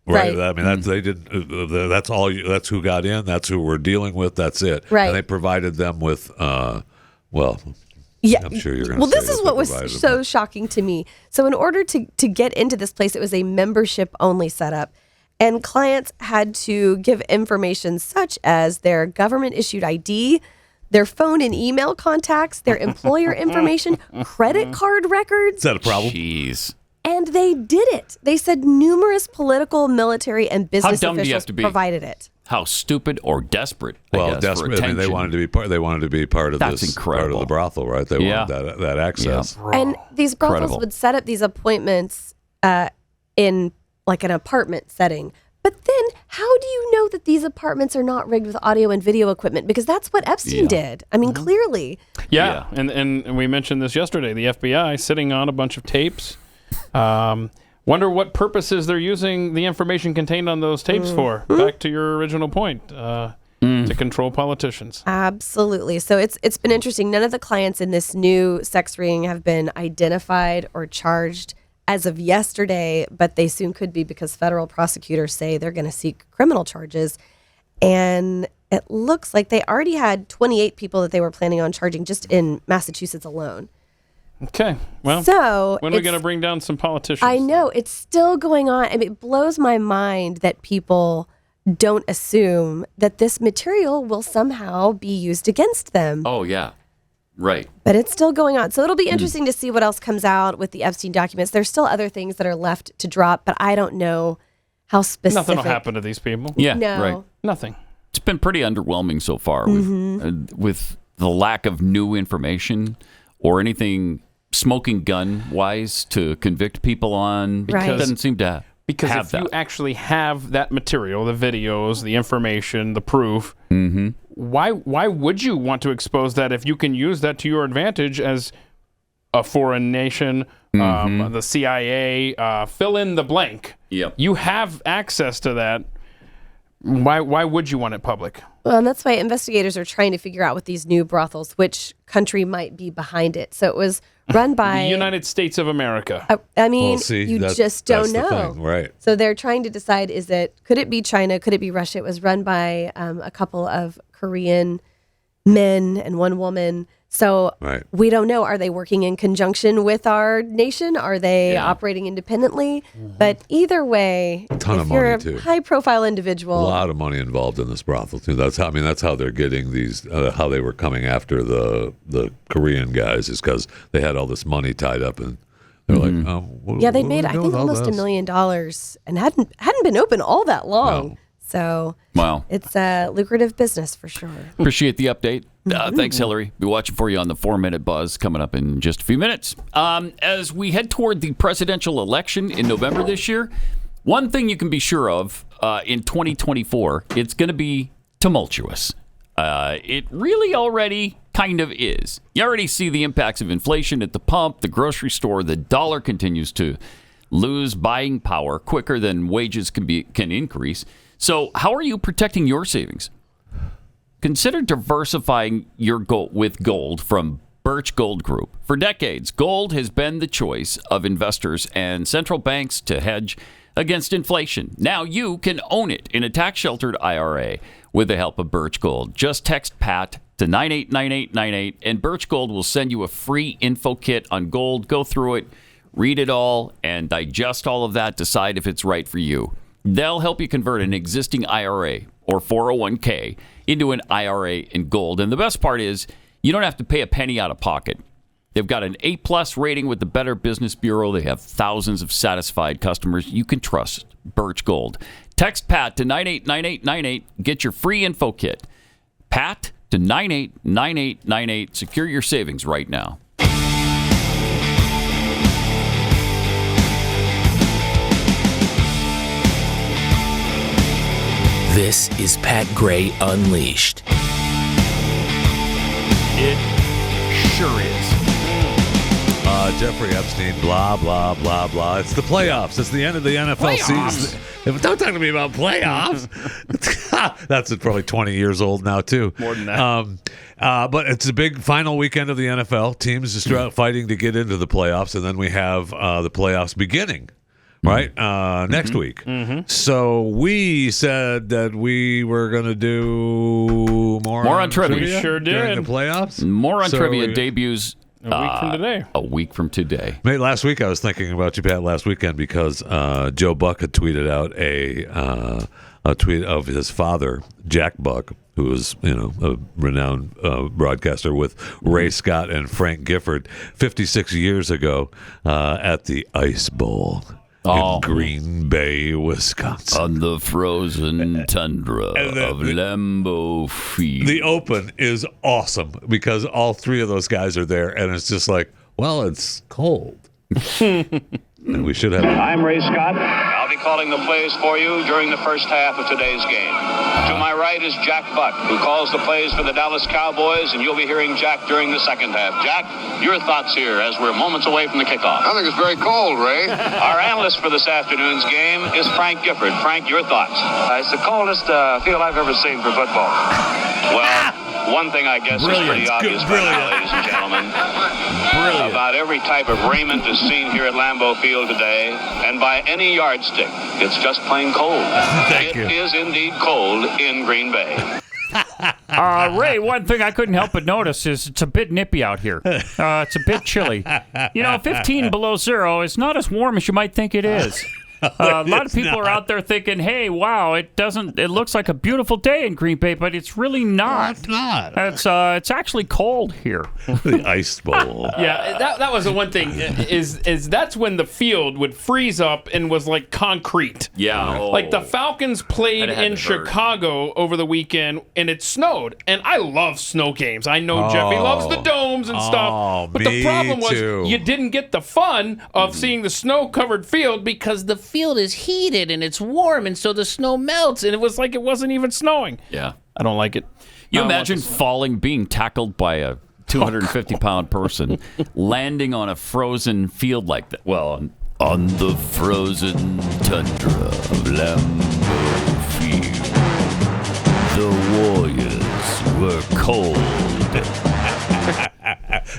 Right. I mean, they did. That's all. That's who got in. That's who we're dealing with. That's it. Right. And they provided them with, yeah. I'm sure you're going to. Well, this is what was so shocking to me. So, in order to get into this place, it was a membership only setup, and clients had to give information such as their government issued ID, their phone and email contacts, their employer information, credit card records. Is that a problem? Jeez. And they did it. They said numerous political, military, and business How dumb do you officials have to be? provided it. How stupid or desperate? Desperate. I mean, they wanted to be part. They wanted to be part of That's this. incredible. Part of the brothel, right? They wanted that access. Yeah. And these brothels Incredible. would set up these appointments in like an apartment setting. But then, how do you know that these apartments are not rigged with audio and video equipment? Because that's what Epstein did. I mean, clearly. Yeah. And we mentioned this yesterday. The FBI sitting on a bunch of tapes. Wonder what purposes they're using the information contained on those tapes for. Back to your original point, to control politicians. Absolutely. So it's been interesting. None of the clients in this new sex ring have been identified or charged as of yesterday, but they soon could be because federal prosecutors say they're going to seek criminal charges. And it looks like they already had 28 people that they were planning on charging just in Massachusetts alone. Okay. Well, so when are we going to bring down some politicians? I know. It's still going on. I mean, it blows my mind that people don't assume that this material will somehow be used against them. Oh, yeah. Right. But it's still going on. So it'll be interesting to see what else comes out with the Epstein documents. There's still other things that are left to drop, but I don't know how specific. Nothing will happen to these people. Yeah, no. right. Nothing. It's been pretty underwhelming so far with the lack of new information or anything smoking gun wise to convict people on. Because it doesn't seem to because have if that. you actually have that material, the videos, the information, the proof, why would you want to expose that if you can use that to your advantage as a foreign nation, the CIA, fill in the blank? Yep. You have access to that. Why would you want it public? Well, and that's why investigators are trying to figure out with these new brothels which country might be behind it. So it was run by the United States of America. I mean, you just don't know. The thing, right. So they're trying to decide, could it be China? Could it be Russia? It was run by a couple of Korean men and one woman. So we don't know. Are they working in conjunction with our nation? Are they operating independently? But either way, if you're a high-profile individual, a lot of money involved in this brothel too. That's how they're getting these. How they were coming after the Korean guys is because they had all this money tied up, and they're like, they made I think almost $1 million and hadn't been open all that long. No. So wow, it's a lucrative business for sure. Appreciate the update. Thanks, Hilary. Be watching for you on the 4-Minute Buzz coming up in just a few minutes. As we head toward the presidential election in November this year, one thing you can be sure of in 2024, it's going to be tumultuous. It really already kind of is. You already see the impacts of inflation at the pump, the grocery store. The dollar continues to lose buying power quicker than wages can increase. So how are you protecting your savings? Consider diversifying your gold with gold from Birch Gold Group. For decades, gold has been the choice of investors and central banks to hedge against inflation. Now you can own it in a tax-sheltered IRA with the help of Birch Gold. Just text PAT to 989898, and Birch Gold will send you a free info kit on gold. Go through it, read it all, and digest all of that. Decide if it's right for you. They'll help you convert an existing IRA or 401k into an IRA in gold. And the best part is you don't have to pay a penny out of pocket. They've got an A+ rating with the Better Business Bureau. They have thousands of satisfied customers. You can trust Birch Gold. Text PAT to 989898. Get your free info kit. PAT to 989898. Secure your savings right now. This is Pat Gray Unleashed. It sure is. Jeffrey Epstein, blah, blah, blah, blah. It's the playoffs. It's the end of the NFL season. Don't talk to me about playoffs. That's probably 20 years old now, too. More than that. But it's a big final weekend of the NFL. Teams just out fighting to get into the playoffs, and then we have the playoffs beginning. Right? Next week. So we said that we were going to do more on trivia. We sure did. During the playoffs. More on trivia debuts a week from today. A week from today. Mate, last week I was thinking about you, Pat, last weekend because Joe Buck had tweeted out a tweet of his father, Jack Buck, who was, a renowned broadcaster with Ray Scott and Frank Gifford 56 years ago at the Ice Bowl. In Green Bay, Wisconsin. On the frozen tundra of Lambeau Field. The Open is awesome because all three of those guys are there, and it's just like, well, it's cold. And we should have... I'm Ray Scott. I'll be calling the plays for you during the first half of today's game. To my right is Jack Buck, who calls the plays for the Dallas Cowboys, and you'll be hearing Jack during the second half. Jack, your thoughts here as we're moments away from the kickoff. I think it's very cold, Ray. Our analyst for this afternoon's game is Frank Gifford. Frank, your thoughts? It's the coldest field I've ever seen for football. Well, one thing I guess is pretty obvious by now, ladies and gentlemen. About every type of raiment is seen here at Lambeau Field today, and by any yardstick, it's just plain cold. It is indeed cold in Green Bay. Ray, one thing I couldn't help but notice is it's a bit nippy out here. It's a bit chilly. 15 below zero is not as warm as you might think it is. A lot of people are out there thinking, "Hey, wow, it looks like a beautiful day in Green Bay, but it's really not. No, it's not. It's actually cold here." The ice bowl. Yeah, that was the one thing. Is that's when the field would freeze up and was like concrete. Yeah, like the Falcons played in Chicago over the weekend, and it snowed. And I love snow games. I know Jeffy loves the domes and stuff, but the problem was you didn't get the fun of seeing the snow-covered field because the field is heated and it's warm, and so the snow melts, and it was like it wasn't even snowing. Yeah, I don't like it. You imagine being tackled by a 250-pound person, landing on a frozen field like that. Well, on the frozen tundra of Lambeau Field, the Warriors were cold.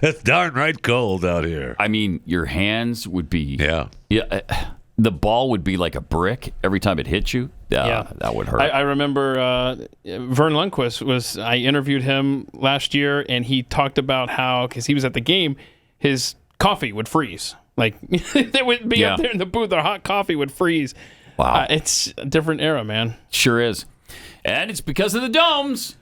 It's darn right cold out here. I mean, your hands would be... Yeah. The ball would be like a brick every time it hit you. Yeah, that would hurt. I remember Vern Lundquist I interviewed him last year, and he talked about how, because he was at the game, his coffee would freeze. Like, they would be up there in the booth, their hot coffee would freeze. Wow. It's a different era, man. Sure is. And it's because of the domes.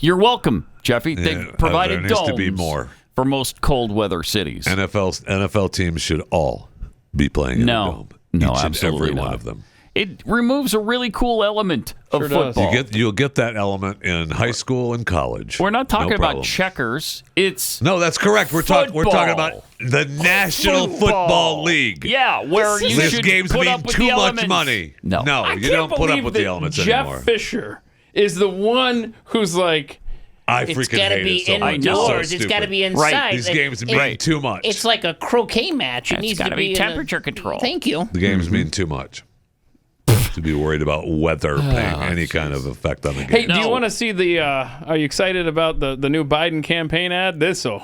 You're welcome, Jeffy. They provided there needs domes to be more for most cold weather cities. NFL teams should all be playing in a dome. No, Each absolutely and every not. one of them. It removes a really cool element of football. You'll get that element in high school and college. We're not talking about checkers. It's that's correct. We're talking about the National Football League. Yeah, where you this should game's put mean up with too the much elements. money. No, you don't put up with the elements Jeff anymore. Fisher is the one who's like, I freaking hate it so much. Indoors. It's got to be inside. Right. These games mean too much. It's like a croquet match. It needs to be temperature control. Thank you. The games mean too much to be worried about weather playing any kind of effect on the game. hey, do you want to see the, are you excited about the new Biden campaign ad? This'll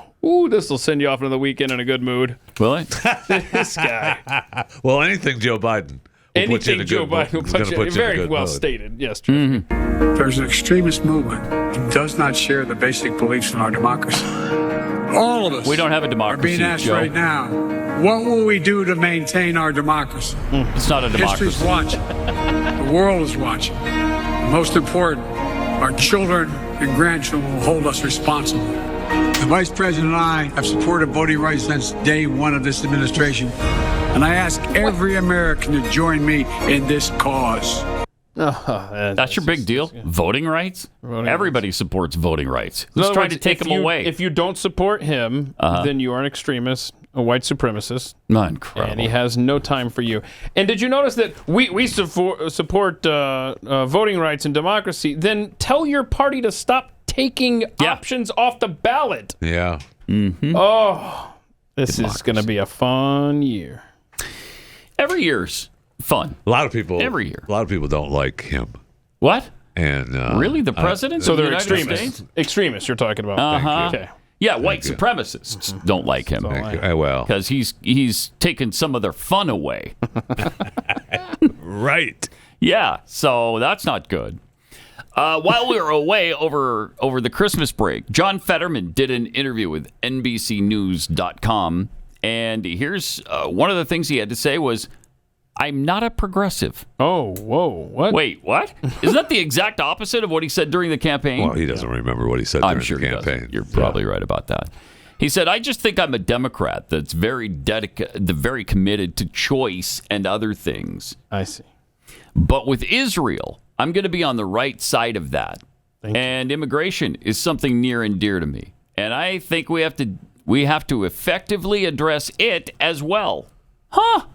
send you off into the weekend in a good mood. Will it? This guy. Well, anything Joe Biden. Anything Joe Biden will put you in very well stated. Yes, Jeffrey. There's an extremist movement that does not share the basic beliefs in our democracy. All of us We don't have a democracy, are being asked Joe. right now, what will we do to maintain our democracy? It's not a democracy. History's watching. The world is watching. Most important, our children and grandchildren will hold us responsible. The Vice President and I have supported voting rights since day one of this administration, and I ask every American to join me in this cause. That's your big deal? Voting rights? Everybody supports voting rights. Who's trying to take them away? If you don't support him, then you are an extremist, a white supremacist. Incredible. And he has no time for you. And did you notice that we support voting rights and democracy? Then tell your party to stop taking options off the ballot. Yeah. Mm-hmm. Oh, this is going to be a fun year. Every year's fun. A lot of people. Every year. A lot of people don't like him. What? And really, the president? So of the they're United extremists. States? Extremists, you're talking about. Okay. Yeah, white supremacists don't like him. Well, because he's taken some of their fun away. Right. Yeah, so that's not good. While we were away over the Christmas break, John Fetterman did an interview with NBCNews.com, and here's one of the things he had to say was, "I'm not a progressive." Oh, whoa, what? Wait, what? Isn't that the exact opposite of what he said during the campaign? Well, he doesn't remember what he said during the campaign. You're probably right about that. He said, "I just think I'm a Democrat that's very very committed to choice and other things. I see. But with Israel, I'm going to be on the right side of that. And immigration is something near and dear to me. And I think we have to effectively address it as well." Huh?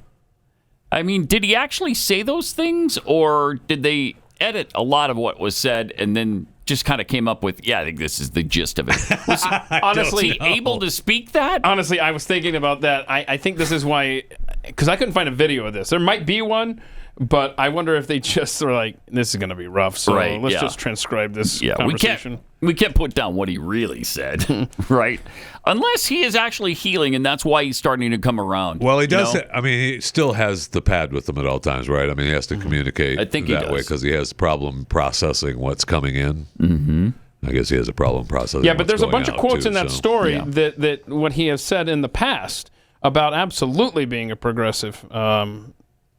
I mean, did he actually say those things, or did they edit a lot of what was said and then just kind of came up with, I think this is the gist of it? Was he, honestly, able to speak that? Honestly, I was thinking about that. I think this is why, because I couldn't find a video of this. There might be one, but I wonder if they just are like, this is going to be rough, so let's just transcribe this conversation. We can't put down what he really said, right? Unless he is actually healing, and that's why he's starting to come around. Well, he does. I mean, he still has the pad with him at all times, right? I mean, he has to communicate that way because he has problem processing what's coming in. Mm-hmm. I guess he has a problem processing. Yeah, but there's a bunch of quotes in that story that what he has said in the past about absolutely being a progressive.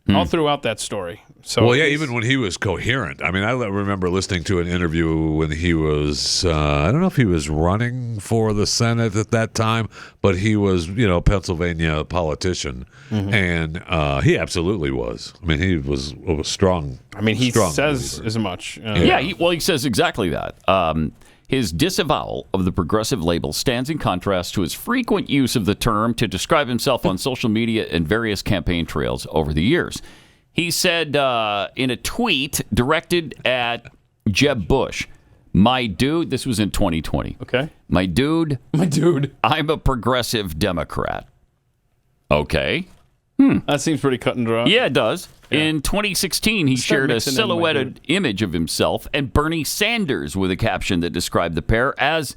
all throughout that story. So well, yeah, even when he was coherent. I mean, I remember listening to an interview when he was, I don't know if he was running for the Senate at that time, but he was, a Pennsylvania politician, and he absolutely was. I mean, he was strong. I mean, he says believer. as much. He says exactly that. His disavowal of the progressive label stands in contrast to his frequent use of the term to describe himself on social media and various campaign trails over the years. He said in a tweet directed at Jeb Bush, "My dude," this was in 2020. Okay. My dude, I'm a progressive Democrat. Okay. That seems pretty cut and dry. Yeah, it does. Yeah. In 2016, he shared a silhouetted image of himself and Bernie Sanders with a caption that described the pair as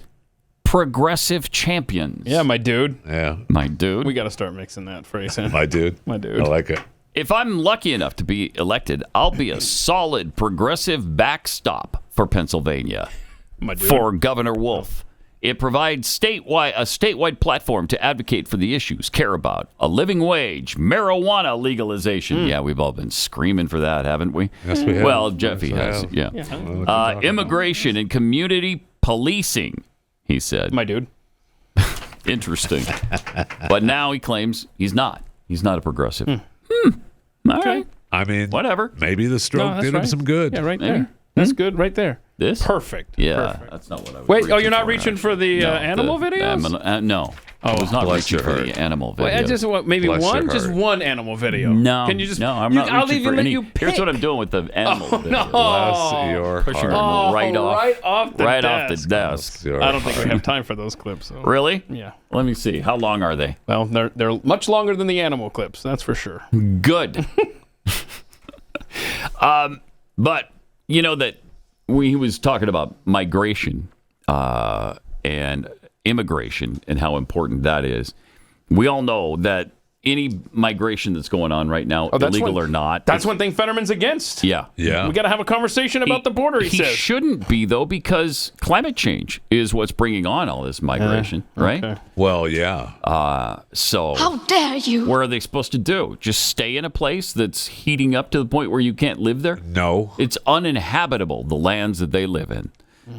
progressive champions. Yeah, my dude. Yeah. My dude. We got to start mixing that phrase in. My dude. My dude. I like it. If I'm lucky enough to be elected, I'll be a solid progressive backstop for Pennsylvania. My dude. For Governor Wolf. It provides a statewide platform to advocate for the issues care about: a living wage, marijuana legalization. Yeah, we've all been screaming for that, haven't we? Yes, we have. Well, Jeffy has. Yeah. Immigration and community policing, he said. My dude. Interesting. But now he claims he's not. He's not a progressive. All right. I mean, whatever. Maybe the stroke did him some good. Yeah, right there. That's good right there. This? Perfect. Yeah, Perfect. that's not what I was Wait, reaching you're not for, reaching for the animal videos? No. I was not reaching for the animal video. Wait, I just want maybe just one animal video. No. Can you just? No, I'm not I'll reaching leave for any. you pick. Here's what I'm doing with the animal video. No. Bless your Pushing heart. them right off the desk. I don't think we have time for those clips. So. Really? Yeah. Let me see. How long are they? Well, they're much longer than the animal clips. That's for sure. Good. But that he was talking about migration and immigration and how important that is. We all know that any migration that's going on right now, illegal or not. That's one thing Fetterman's against. Yeah. We got to have a conversation about the border, he says. He shouldn't be, though, because climate change is what's bringing on all this migration, right? Okay. Well, yeah. So How dare you? What are they supposed to do? Just stay in a place that's heating up to the point where you can't live there? No. It's uninhabitable, the lands that they live in.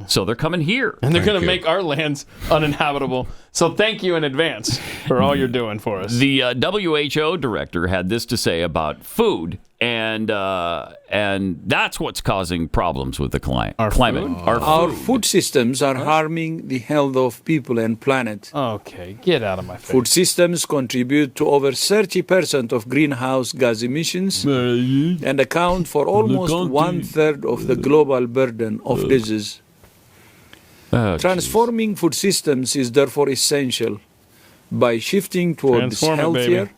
So they're coming here. And they're going to make our lands uninhabitable. So thank you in advance for all you're doing for us. The WHO director had this to say about food, and that's what's causing problems with the climate. Our food systems are harming the health of people and planet. Okay, get out of my face. Food systems contribute to over 30% of greenhouse gas emissions and account for almost 1/3 of the global burden of disease. Transforming food systems is therefore essential. By shifting towards healthier,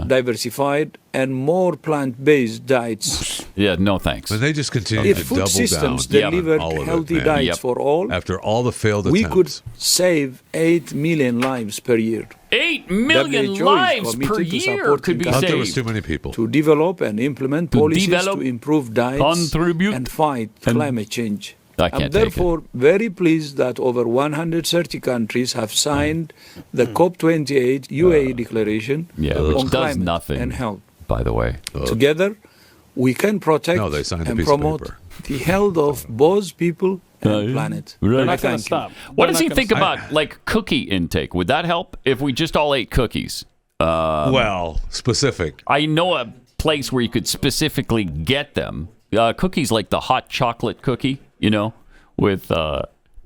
diversified, and more plant-based diets. Yeah, no thanks. But they just continue to if food double systems down. delivered all of healthy it, man. diets for all, After all the failed we attempts. could save 8 million lives per year. 8 million WHO lives is per committed to year supporting could be I thought saved. there was too many people. To develop and implement policies to improve diets contribute, and fight climate change. I can't I'm therefore very pleased that over 130 countries have signed the COP28 UAE declaration which on does climate nothing, and health. by the way. Together, we can protect they signed a and piece of promote paper. the health of both people and planet. They're not going Thank to stop. What does he think about like cookie intake? Would that help if we just all ate cookies? Well, specific. I know a place where you could specifically get them. Cookies like the hot chocolate cookie, with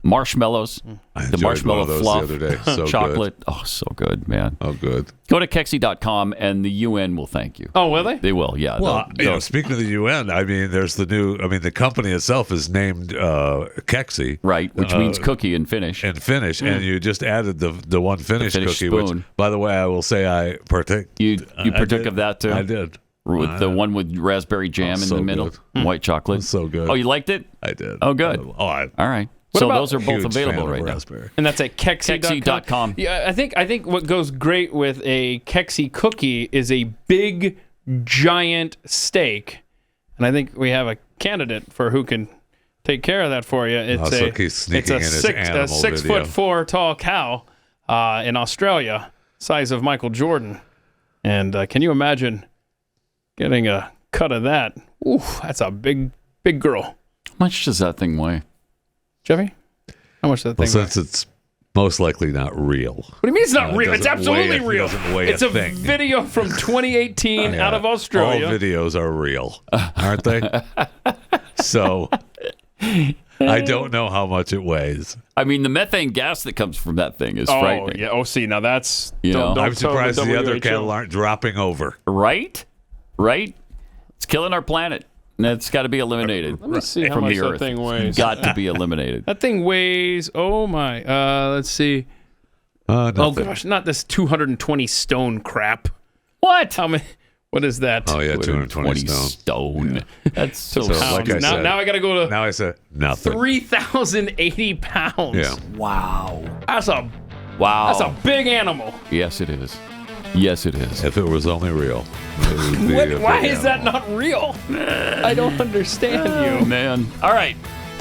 marshmallows. I The enjoyed marshmallow one of those fluff, the other day. So chocolate. Good. Oh, so good, man. Oh, good. Go to Kexi.com and the UN will thank you. Oh, will they? They will, yeah. Well, they'll- speaking of the UN, I mean, there's the company itself is named Kexi. Right, which means cookie in Finnish. And you just added the one Finnish Finnish cookie, which, spoon. by the way, I will say I partook. You partook of that too? I did. With the one with raspberry jam in so the middle, good. white chocolate. So good. Oh, you liked it? I did. Oh, good. All right. All right. What So about- those are both Huge fan available of right now. raspberry. And that's at Kexi.com. Kexi.com. Yeah, I think what goes great with a Kexi cookie is a big, giant steak. And I think we have a candidate for who can take care of that for you. It's so he's sneaking in his animal a 6 video. foot 4 tall cow in Australia, size of Michael Jordan. And can you imagine getting a cut of that. Ooh, that's a big girl. How much does that thing weigh? Jeffy? How much does that thing weigh? Since it's most likely not real. What do you mean it's not real? It's absolutely real. It's a thing. video from 2018 out of Australia. All videos are real, aren't they? So I don't know how much it weighs. I mean, the methane gas that comes from that thing is frightening. Yeah. Oh, see, now that's... I'm surprised the other cattle aren't dropping over. Right? It's killing our planet. That's got to be eliminated. Let me see how from much the that earth. thing weighs. Got to be eliminated. That thing weighs, oh my, let's see. Oh gosh, not this 220 stone crap. What? How many? What is that? Oh yeah, 220 stone. Yeah. That's so like I said, now I got to go to. Now I said nothing. 3,080 pounds. Yeah. Wow. That's a big animal. Yes, it is. Yes, it is. If it was only real. It would be why is that not real? I don't understand you. Man. All right.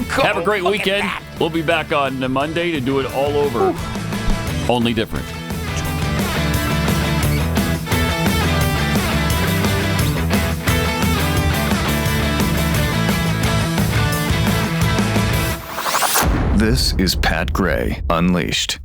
Have a great weekend. We'll be back on Monday to do it all over. Only different. This is Pat Gray Unleashed.